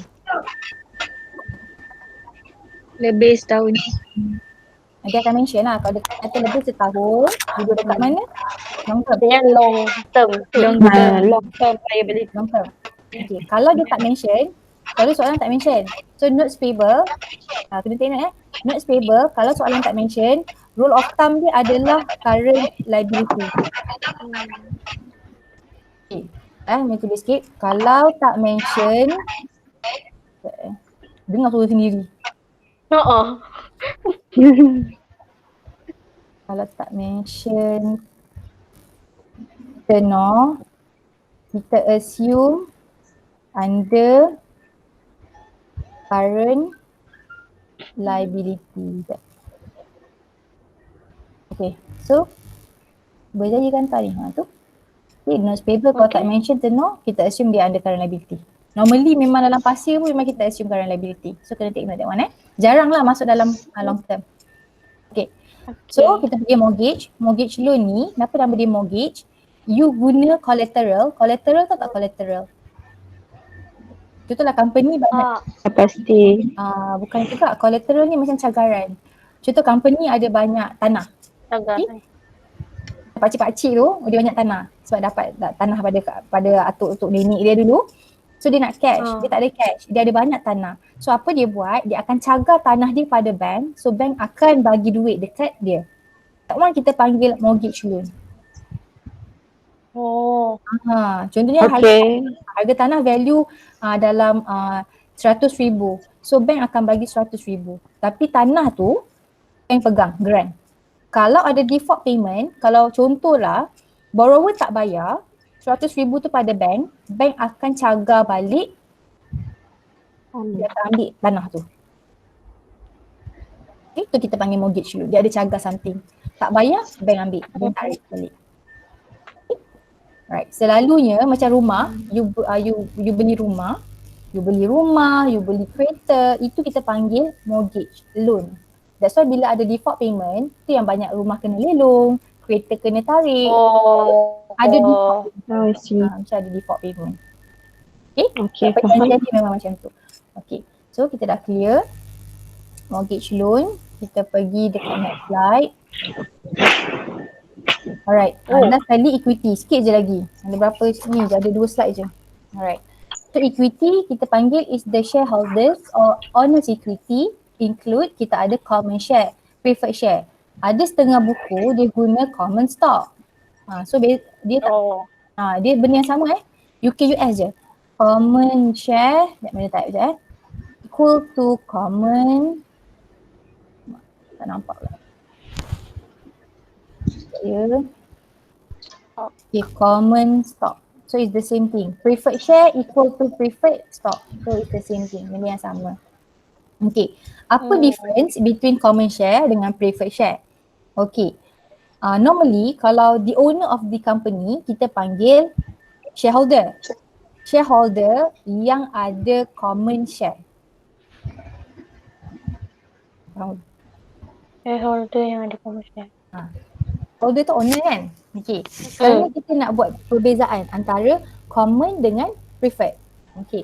Lebih setahun. Dia akan mention lah kalau dia kata lebih setahun, duduk dekat mana? Long term. Dia long term. Long term liability. Long term. Okay. Kalau dia tak mention, kalau soalan tak mention. So notes payable, kena tengok notes payable kalau soalan tak mention, rule of thumb dia adalah current liability. Okay. Ni tulis sikit. Kalau tak mention, dengar suara sendiri. Kalau tak mention tenor, kita assume under current liability. Okay, so boleh jadikan tadi tu. Okay, notes payable kalau tak mention tenor, kita assume dia under current liability. Normally memang dalam pasir pun memang kita assume current liability. So kena take note that one Jaranglah masuk dalam long term. Okay. So kita pergi mortgage. Mortgage loan ni, kenapa nama dia mortgage? You guna collateral. Collateral tahu tak collateral? Contohlah company banyak. Pasti. Bukan juga. Collateral ni macam cagaran. Contoh company ada banyak tanah. Cagaran. Pakcik-pakcik tu dia banyak tanah. Sebab dapat tanah pada atuk nenek dia dulu. So dia nak cash, dia tak ada cash, dia ada banyak tanah. So apa dia buat, dia akan cagar tanah dia pada bank. So bank akan bagi duit dekat dia. That one kita panggil mortgage loan. Oh. Contohnya harga tanah value dalam 100,000. So bank akan bagi 100,000. Tapi tanah tu bank pegang, grant. Kalau ada default payment, kalau contohlah borrower tak bayar 100,000 tu pada bank, bank akan cagar balik, dia akan ambil tanah tu. Itu kita panggil mortgage loan. Dia ada cagar something. Tak bayar, bank ambil, bank tarik balik. Right. Selalunya macam rumah, you beli rumah, you beli kereta, itu kita panggil mortgage loan. That's why bila ada default payment, tu yang banyak rumah kena lelong, kereta kena tarik. Ada default payment. Macam ada default payment. Okay, perjanjian memang macam tu. Okay, so kita dah clear mortgage loan. Kita pergi dekat next slide. Alright, last kali equity. Sikit je lagi. Ada berapa ni? Ada 2 slide je. Alright. So equity kita panggil is the shareholders or owners equity. Include kita ada common share, preferred share. Ada setengah buku dia guna common stock. So dia tak, dia benda yang sama UK US je. Common share, mana type je equal to common, tak nampak lah. Okay, common stock. So it's the same thing. Preferred share equal to preferred stock. So it's the same thing, benda yang sama. Okay, apa difference between common share dengan preferred share? Okay, normally kalau the owner of the company kita panggil shareholder. Shareholder yang ada common share. Shareholder yang ada common share. Shareholder tu owner kan? Okay, sekarang kita nak buat perbezaan antara common dengan preferred. Okay,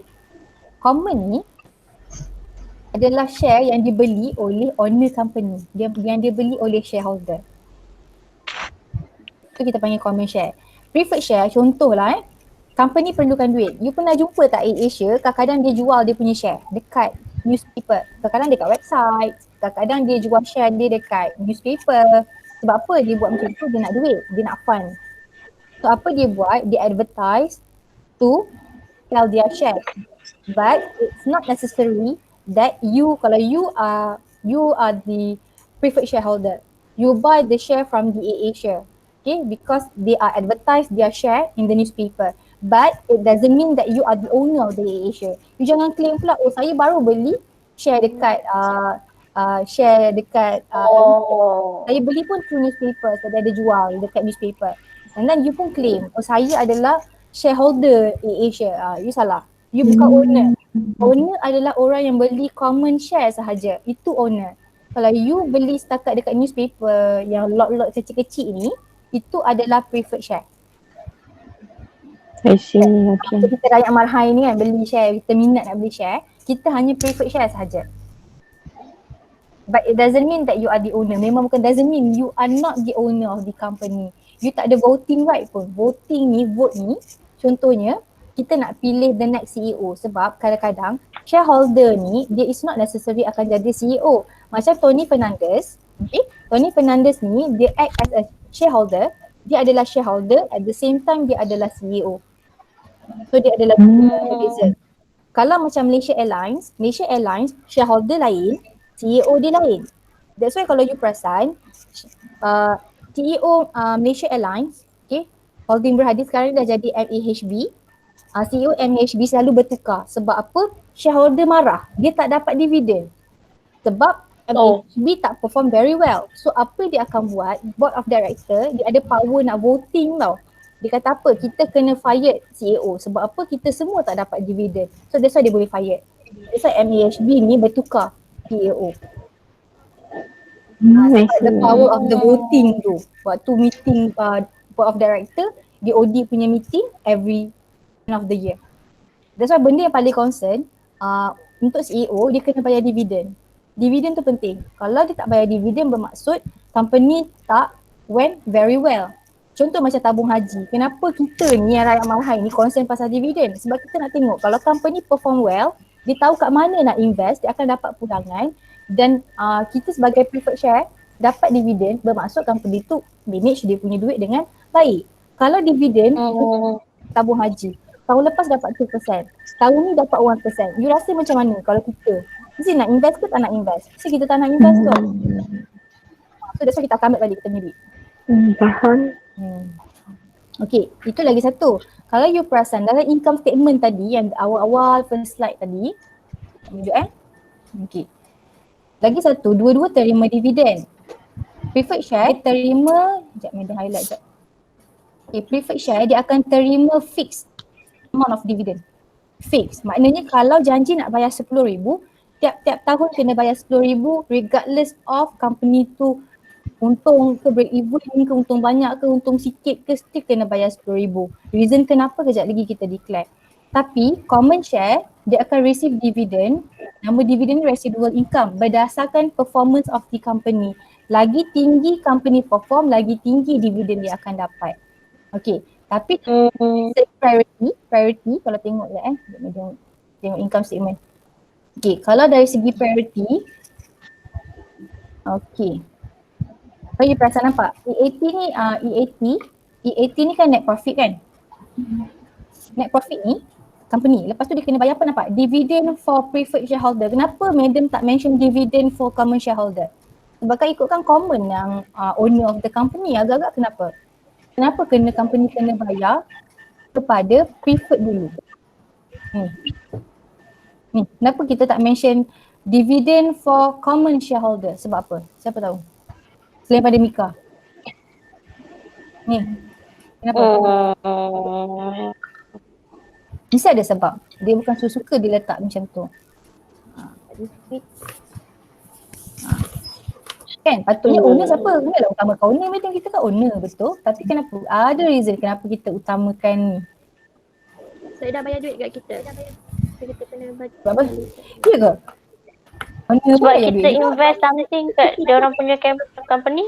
common ni adalah share yang dibeli oleh owner company, yang dibeli oleh shareholder. Itu kita panggil common share. Preferred share, contohlah company perlukan duit. You pernah jumpa tak Asia, kadang-kadang dia jual dia punya share dekat newspaper, kadang-kadang dekat website, kadang-kadang dia jual share dia dekat newspaper. Sebab apa dia buat macam tu? Dia nak duit, dia nak fund. So apa dia buat? Dia advertise to sell their share. But it's not necessary that kalau you are the preferred shareholder, you buy the share from the AA share. Okay, because they are advertised their share in the newspaper. But it doesn't mean that you are the owner of the AA share. You jangan claim pula, oh saya baru beli share dekat saya beli pun through newspaper, so dia ada jual dekat newspaper. And then you pun claim, oh saya adalah shareholder AA share. You salah. You bukan owner. Owner adalah orang yang beli common share sahaja. Itu owner. Kalau you beli setakat dekat newspaper yang lot-lot kecil-kecil ni, itu adalah preferred share. I see, okay. So kita rakyat marhai ni kan beli share, kita minat nak beli share, kita hanya preferred share sahaja. But it doesn't mean that you are the owner. Memang bukan doesn't mean you are not the owner of the company. You tak ada voting right pun. Voting ni, vote ni, contohnya kita nak pilih the next CEO sebab kadang-kadang shareholder ni dia is not necessary akan jadi CEO. Macam Tony Fernandez, okay? Tony Fernandez ni dia act as a shareholder, dia adalah shareholder at the same time dia adalah CEO. So dia adalah beza. Kalau macam Malaysia Airlines shareholder lain, CEO dia lain. That's why kalau you perasan CEO Malaysia Airlines, okay, holding Berhadi sekarang dah jadi MAHB. CEO MAHB selalu bertukar. Sebab apa? Shareholder marah, dia tak dapat dividen. Sebab MAHB tak perform very well. So apa dia akan buat? Board of Director, dia ada power nak voting tau. Dia kata apa? Kita kena fire CEO. Sebab apa? Kita semua tak dapat dividen. So that's why dia boleh fire. That's why MAHB ni bertukar CEO. The power of the voting tu. Waktu meeting Board of Director, DOD punya meeting every end of the year. That's why benda yang paling concern untuk CEO, dia kena bayar dividen. Dividen tu penting. Kalau dia tak bayar dividen bermaksud company tak went very well. Contoh macam tabung haji. Kenapa kita ni yang rakyat marhai ni concern pasal dividen? Sebab kita nak tengok kalau company perform well, dia tahu kat mana nak invest, dia akan dapat pulangan dan kita sebagai preferred share dapat dividen bermaksud company tu manage dia punya duit dengan baik. Kalau dividen tabung haji, tahun lepas dapat 2%, tahun ni dapat 1%. You rasa macam mana kalau kita? Mesti nak invest ke tak nak invest? Mesti kita tak nak invest tu. So that's why kita akan ambil balik kita punya duit. Faham. Okay, itu lagi satu. Kalau you perasan dalam income statement tadi yang awal-awal first slide tadi, tunjuk okay. Lagi satu, dua-dua terima dividen. Preferred share terima, sekejap Madam highlight sekejap. Okay, preferred share dia akan terima fixed amount of dividend. Fixed, maknanya kalau janji nak bayar 10,000, tiap-tiap tahun kena bayar 10,000 regardless of company tu untung ke break even ke untung banyak ke untung sikit ke, still kena bayar 10,000. Reason kenapa kejap lagi kita declare. Tapi common share dia akan receive dividend, nama dividend residual income berdasarkan performance of the company. Lagi tinggi company perform, lagi tinggi dividend dia akan dapat. Okay, tapi priority kalau tengok lah tengok income statement. Okay, kalau dari segi priority, okay. So you perasan nampak, EAT ni kan net profit kan? Net profit ni company, lepas tu dia kena bayar apa nampak? Dividend for preferred shareholder. Kenapa madam tak mention dividend for common shareholder? Sebab kan ikutkan common yang owner of the company, agak-agak kenapa? Kenapa company kena bayar kepada preferred dulu? Ni, kenapa kita tak mention dividend for common shareholder? Sebab apa? Siapa tahu? Selain pada Mika. Ni, kenapa? Mesti ada sebab. Dia bukan suka dia letak macam tu. Kan patutnya owner siapa? Kenapa utamakan owner? Macam kita kan owner, betul? Tapi kenapa? Ada reason kenapa kita utamakan ni. Saya dah bayar duit kat kita. So kita kena bagi. Sebab apa? Ya ke? Owner Sebab bayar kita duit juga. invest something kat dia orang punya company.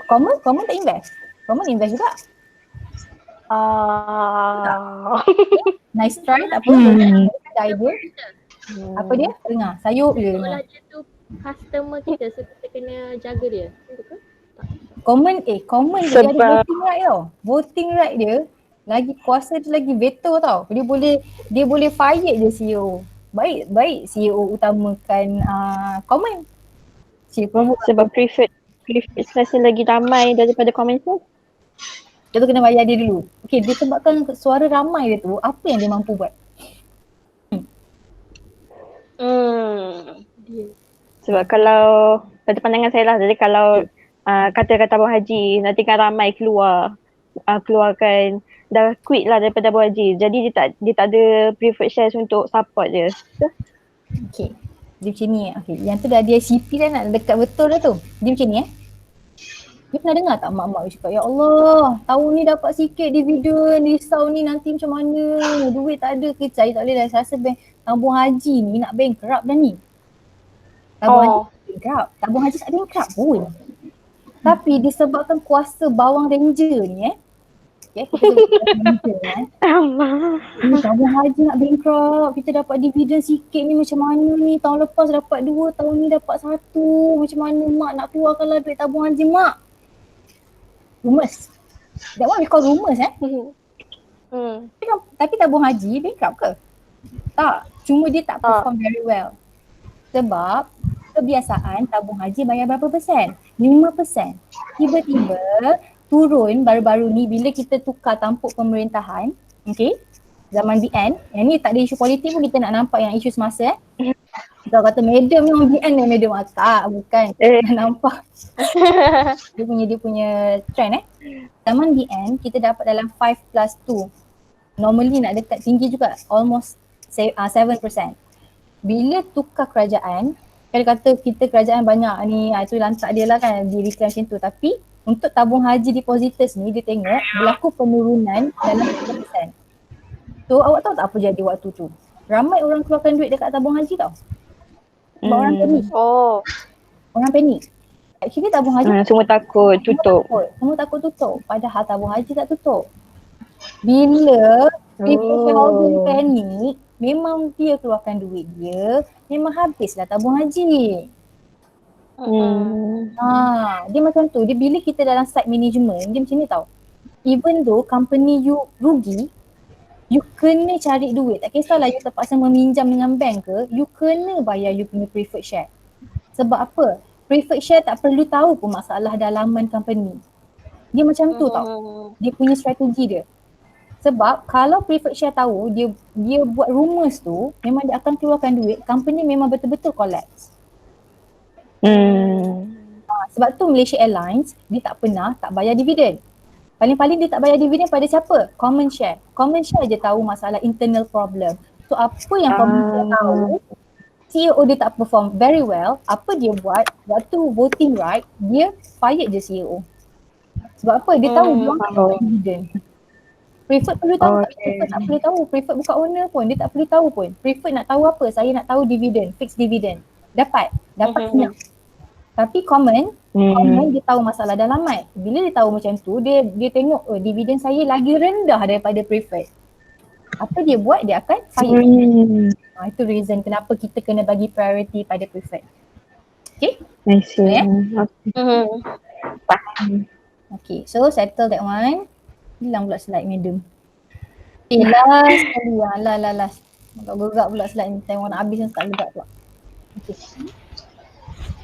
Common tak invest. Common invest juga. Nice try, tak apa. Ada idea. Apa dia? Dengar. Sayur je dengar. Kalau dia tu customer kita, so kita kena jaga dia. Betul? Common dia ada voting right tau. Voting right dia lagi kuasa dia lagi veto tau. Dia boleh fire je CEO. Baik CEO utamakan common. Cik promote. Sebab preferred rasa lagi ramai daripada common sense. Dia tu kena bayar dia dulu. Okay, disebabkan suara ramai dia tu, apa yang dia mampu buat? Sebab kalau pada pandangan saya lah, jadi kalau kata tabung haji nanti kan ramai keluarkan dah quit lah daripada tabung haji. Jadi dia tak ada preferred shares untuk support dia. Okay. Dia macam ni. Okay. Yang tu dah dia CP dah nak dekat betul dah tu. Dia macam ni Dia pernah dengar tak mak-mak dia cakap, ya Allah, tahun ni dapat sikit dividen, risau ni nanti macam mana, duit tak ada ke, saya tak boleh dah, saya rasa tabung haji ni nak bankrupt dah ni. Tabung haji bankrupt, tabung haji tak bankrupt pun. Tapi disebabkan kuasa bawang ranger ni okay, kita ranger ni, tabung haji nak bankrupt, kita dapat dividen sikit ni macam mana ni, tahun lepas dapat 2, tahun ni dapat 1, macam mana mak nak keluarkan lah duit tabung haji mak. Rumors. That one we call rumors Tapi tabung haji bankrupt ke? Tak. Cuma dia tak perform very well. Sebab kebiasaan tabung haji bayar berapa persen? 5%. Tiba-tiba turun baru-baru ni bila kita tukar tampuk pemerintahan. Okay. Zaman BN. Yang ni tak ada isu politik pun kita nak nampak yang isu semasa Kau kata madam memang BN ni madam tak, bukan. Nampak. Dia punya trend Zaman BN kita dapat dalam 5+2. Normally nak dekat tinggi juga, almost 7%. Bila tukar kerajaan, kalau kata kita kerajaan banyak ni, itu lantak dia lah kan dirikan macam tu. Tapi untuk tabung haji depositors ni dia tengok berlaku penurunan dalam 3%. So awak tahu tak apa jadi waktu tu? Ramai orang keluarkan duit dekat tabung haji tau. Sebab orang panik. Orang panik. Actually tabung haji semua takut tutup. Semua takut tutup. Padahal tabung haji tak tutup. Bila people shareholder panik, memang dia keluarkan duit dia, memang habislah tabung haji. Dia macam tu. Dia bila kita dalam side management, dia macam ni tau. Even though company you rugi, you kena cari duit. Tak kisahlah you terpaksa meminjam dengan bank ke, you kena bayar you punya preferred share. Sebab apa? Preferred share tak perlu tahu pun masalah dalaman company. Dia macam tu tau. Dia punya strategi dia. Sebab kalau preferred share tahu dia buat rumors tu, memang dia akan keluarkan duit, company memang betul-betul collapse. Sebab tu Malaysia Airlines dia tak pernah tak bayar dividen. Paling-paling dia tak bayar dividen pada siapa? Common share. Common share je tahu masalah internal problem. So apa yang common share tahu, CEO dia tak perform very well, apa dia buat? Waktu voting right, dia fired je CEO. Sebab apa? Dia tahu dia tak dapat dividen. Preferred perlu tahu tak? Preferred tak perlu tahu. Preferred bukan owner pun, dia tak perlu tahu pun. Preferred nak tahu apa? Saya nak tahu dividen, fixed dividen. Dapat senang. Tapi common dia tahu masalah dalaman. Bila dia tahu macam tu, dia tengok dividen saya lagi rendah daripada preferred. Apa dia buat? Dia akan fire. Itu reason kenapa kita kena bagi priority pada preferred. Okay? I see. Okay, so settle that one. Hilang pula slide madam. Last sekali last. Agak-agak pula slide ni. Tengok nak habis tak legak pula. Okay.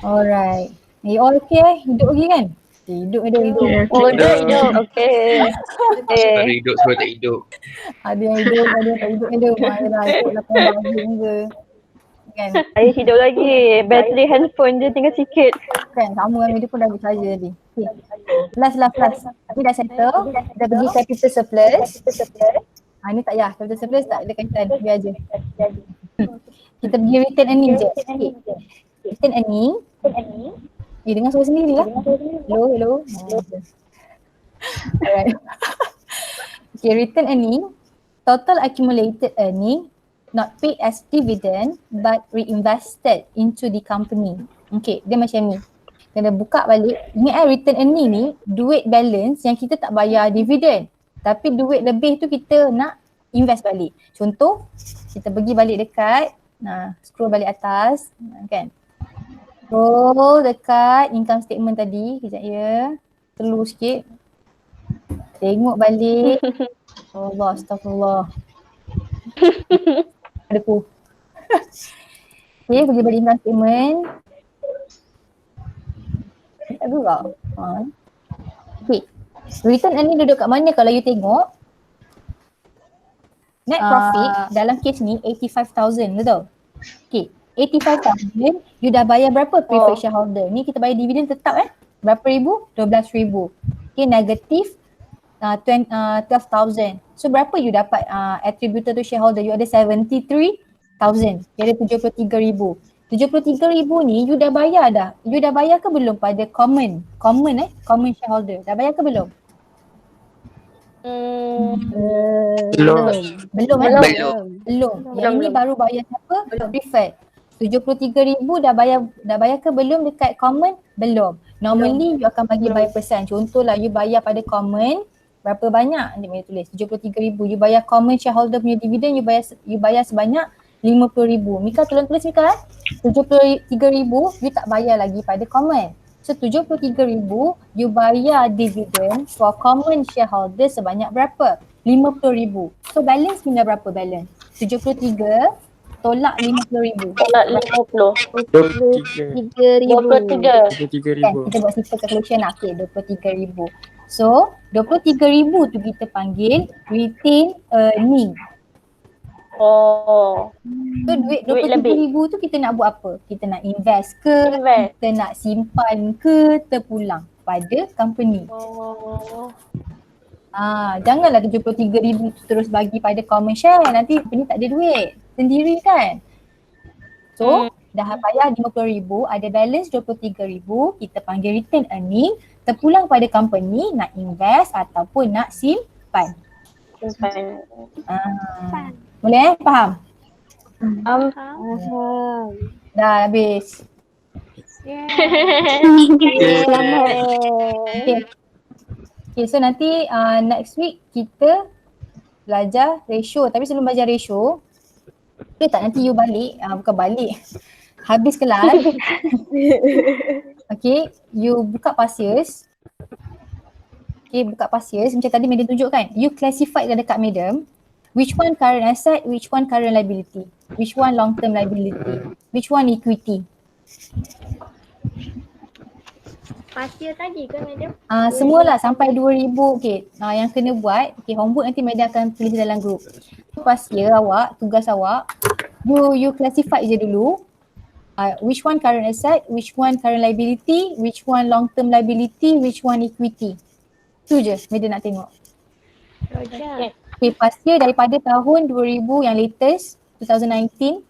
Alright. You all okay? Hidup lagi kan? Okay, hidup. Hidup. Okay. Sebab hidup sebab tak hidup. Ada yang hidup, ada yang tak hidup. Yelah, ikut 8 tahun je. Kan? Saya hidup lagi. Bateri handphone je tinggal sikit. Kan, sama kan dia pun dah bercahaya tadi. Okay. Last. Tapi dah settle. Dah pergi capital surplus. Ni tak payah. Capital surplus tak ada kaitan. Biar je. Kita pergi return earning je. Okay. Return earning. Dengar suara sendiri lah. Hello. Alright. Okay, return earning. Total accumulated earning not paid as dividend but reinvested into the company. Okay, dia macam ni. Kena buka balik. Ingat return earning ni duit balance yang kita tak bayar dividen. Tapi duit lebih tu kita nak invest balik. Contoh, kita pergi balik dekat, scroll balik atas, kan. Scroll dekat income statement tadi, kejap ya. Telur sikit. Tengok balik. Allah, astagfirullah. Adaku. Okay, pergi balik income statement. tak gurau. Okay. Return earning duduk kat mana kalau you tengok? Net profit dalam kes ni 85,000, betul? Okay. 85,000, you dah bayar berapa preferred shareholder? Ni kita bayar dividen tetap berapa ribu? 12,000. Okay, negatif 12,000. So berapa you dapat attributed to shareholder? You ada 73,000. Dia ada 73,000. 73,000 ni you dah bayar dah. You dah bayar ke belum pada common shareholder? Dah bayar ke belum? Belum. Belum. Yang ini Belum. baru bayar siapa? Preferred. 73,000 dah bayar ke belum dekat common? Belum. Normally you akan bagi by percent. Contohlah you bayar pada common berapa banyak? Dia boleh tulis 73,000. You bayar common shareholder punya dividen, you bayar sebanyak 50,000. Mika tolong tulis Mika. 73,000 you tak bayar lagi pada common. So 73,000 you bayar dividen for common shareholder sebanyak berapa? 50,000. So balance tinggal berapa balance? 73 tolak 50,000. Tolak 50. 23,000. 23. Kan? Kita buat simple calculation lah. Okay, 23,000. So 23,000 tu kita panggil retain earning. Oh. So duit Duit 23,000 tu kita nak buat apa? Kita nak invest ke? Invest. Kita nak simpan ke? Terpulang pada company. Oh. Janganlah 73,000 terus bagi pada common share. Nanti company tak ada duit sendiri kan. So dah bayar 50,000, ada balance 23,000, kita panggil return earning, terpulang pada company nak invest ataupun nak simpan. Simpan. Boleh faham? Dah habis. Okay, so nanti next week kita belajar ratio. Tapi sebelum belajar ratio, boleh tak nanti you balik, bukan balik, habis kelas. Okay, you buka Pasius. Okay, buka Pasius macam tadi Madam tunjuk kan. You classify dekat Madam, which one current asset, which one current liability, which one long term liability, which one equity. Pasir tadi ke Madam? Semualah sampai 2,000. Okay, yang kena buat, okay, homework nanti Madam akan tulis dalam group. Pas year awak, tugas awak, you classify je dulu. Which one current asset, which one current liability, which one long term liability, which one equity. Tu je Madam nak tengok. Okay, pas year daripada tahun 2000 yang latest, 2019,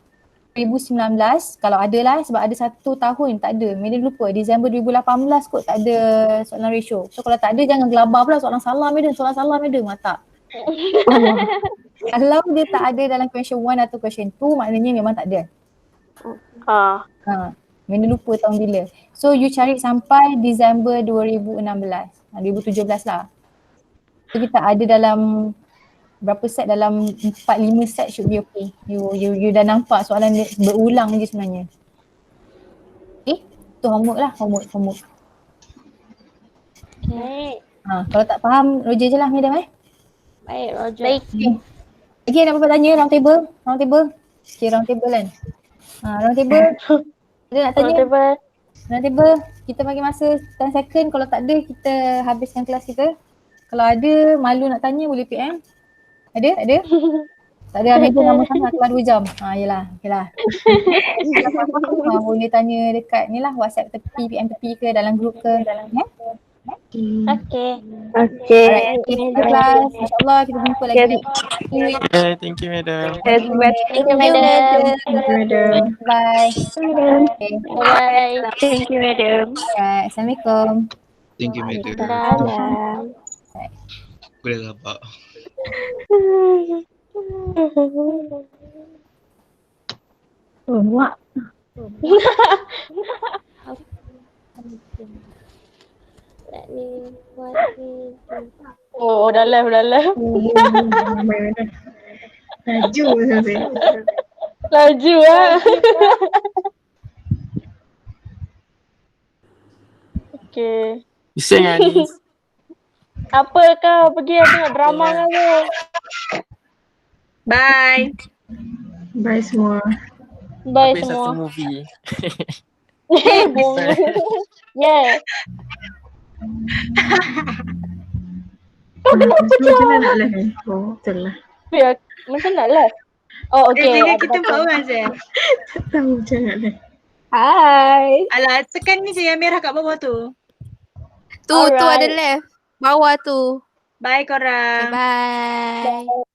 2019 kalau ada lah, sebab ada satu tahun tak ada. Madam lupa, Disember 2018 kot tak ada soalan ratio. So kalau tak ada jangan gelabah pula soalan salah Madam, tak. Kalau dia tak ada dalam question 1 atau question 2 maknanya memang tak ada. Madam lupa tahun bila. So you cari sampai Disember 2016, 2017 lah. So kita ada dalam berapa set, dalam 4-5 set should be okay. You dah nampak soalan dia berulang je sebenarnya. Okay, tu homework lah, homework. Okay. Kalau tak faham Roger je lah Madam Baik Roger. Baik. Okay, nak apa tanya round table? Okay, round table kan. Round table. Ada nak tanya? Round table. Kita bagi masa 10 second, kalau tak ada kita habiskan kelas kita. Kalau ada malu nak tanya boleh PM. Ada? Tak ada Madam lama sangat keluar 2 jam. Yelah. Boleh tanya dekat ni lah, WhatsApp tepi, PM tepi ke, dalam group ke. Okay. Alright, kita kelas. InsyaAllah kita jumpa lagi. Thank you Madam. Thank you Madam. Bye. Okay. Bye. Thank you Madam. Alright, Assalamualaikum. Thank you, Madam. Salam. Boleh nampak. Muak. Oh, dah live. Laju sampai. Laju Okay. Bising Anis. Apa kau pergi tengok drama kau? Bye. Bye semua. Bye Habis satu semua. movie. Bohong. Yeah. Macam mana nak live? Oh, betul lah. Ya, macam nak lah. Oh, okay. Bila ada kita satu. buat orang saya. Tak tahu macam mana nak live. Hai. Alah, tekan ni je yang merah kat bawah tu. Tu ada Alright. left. Bawah tu. Bye korang. Okay, bye.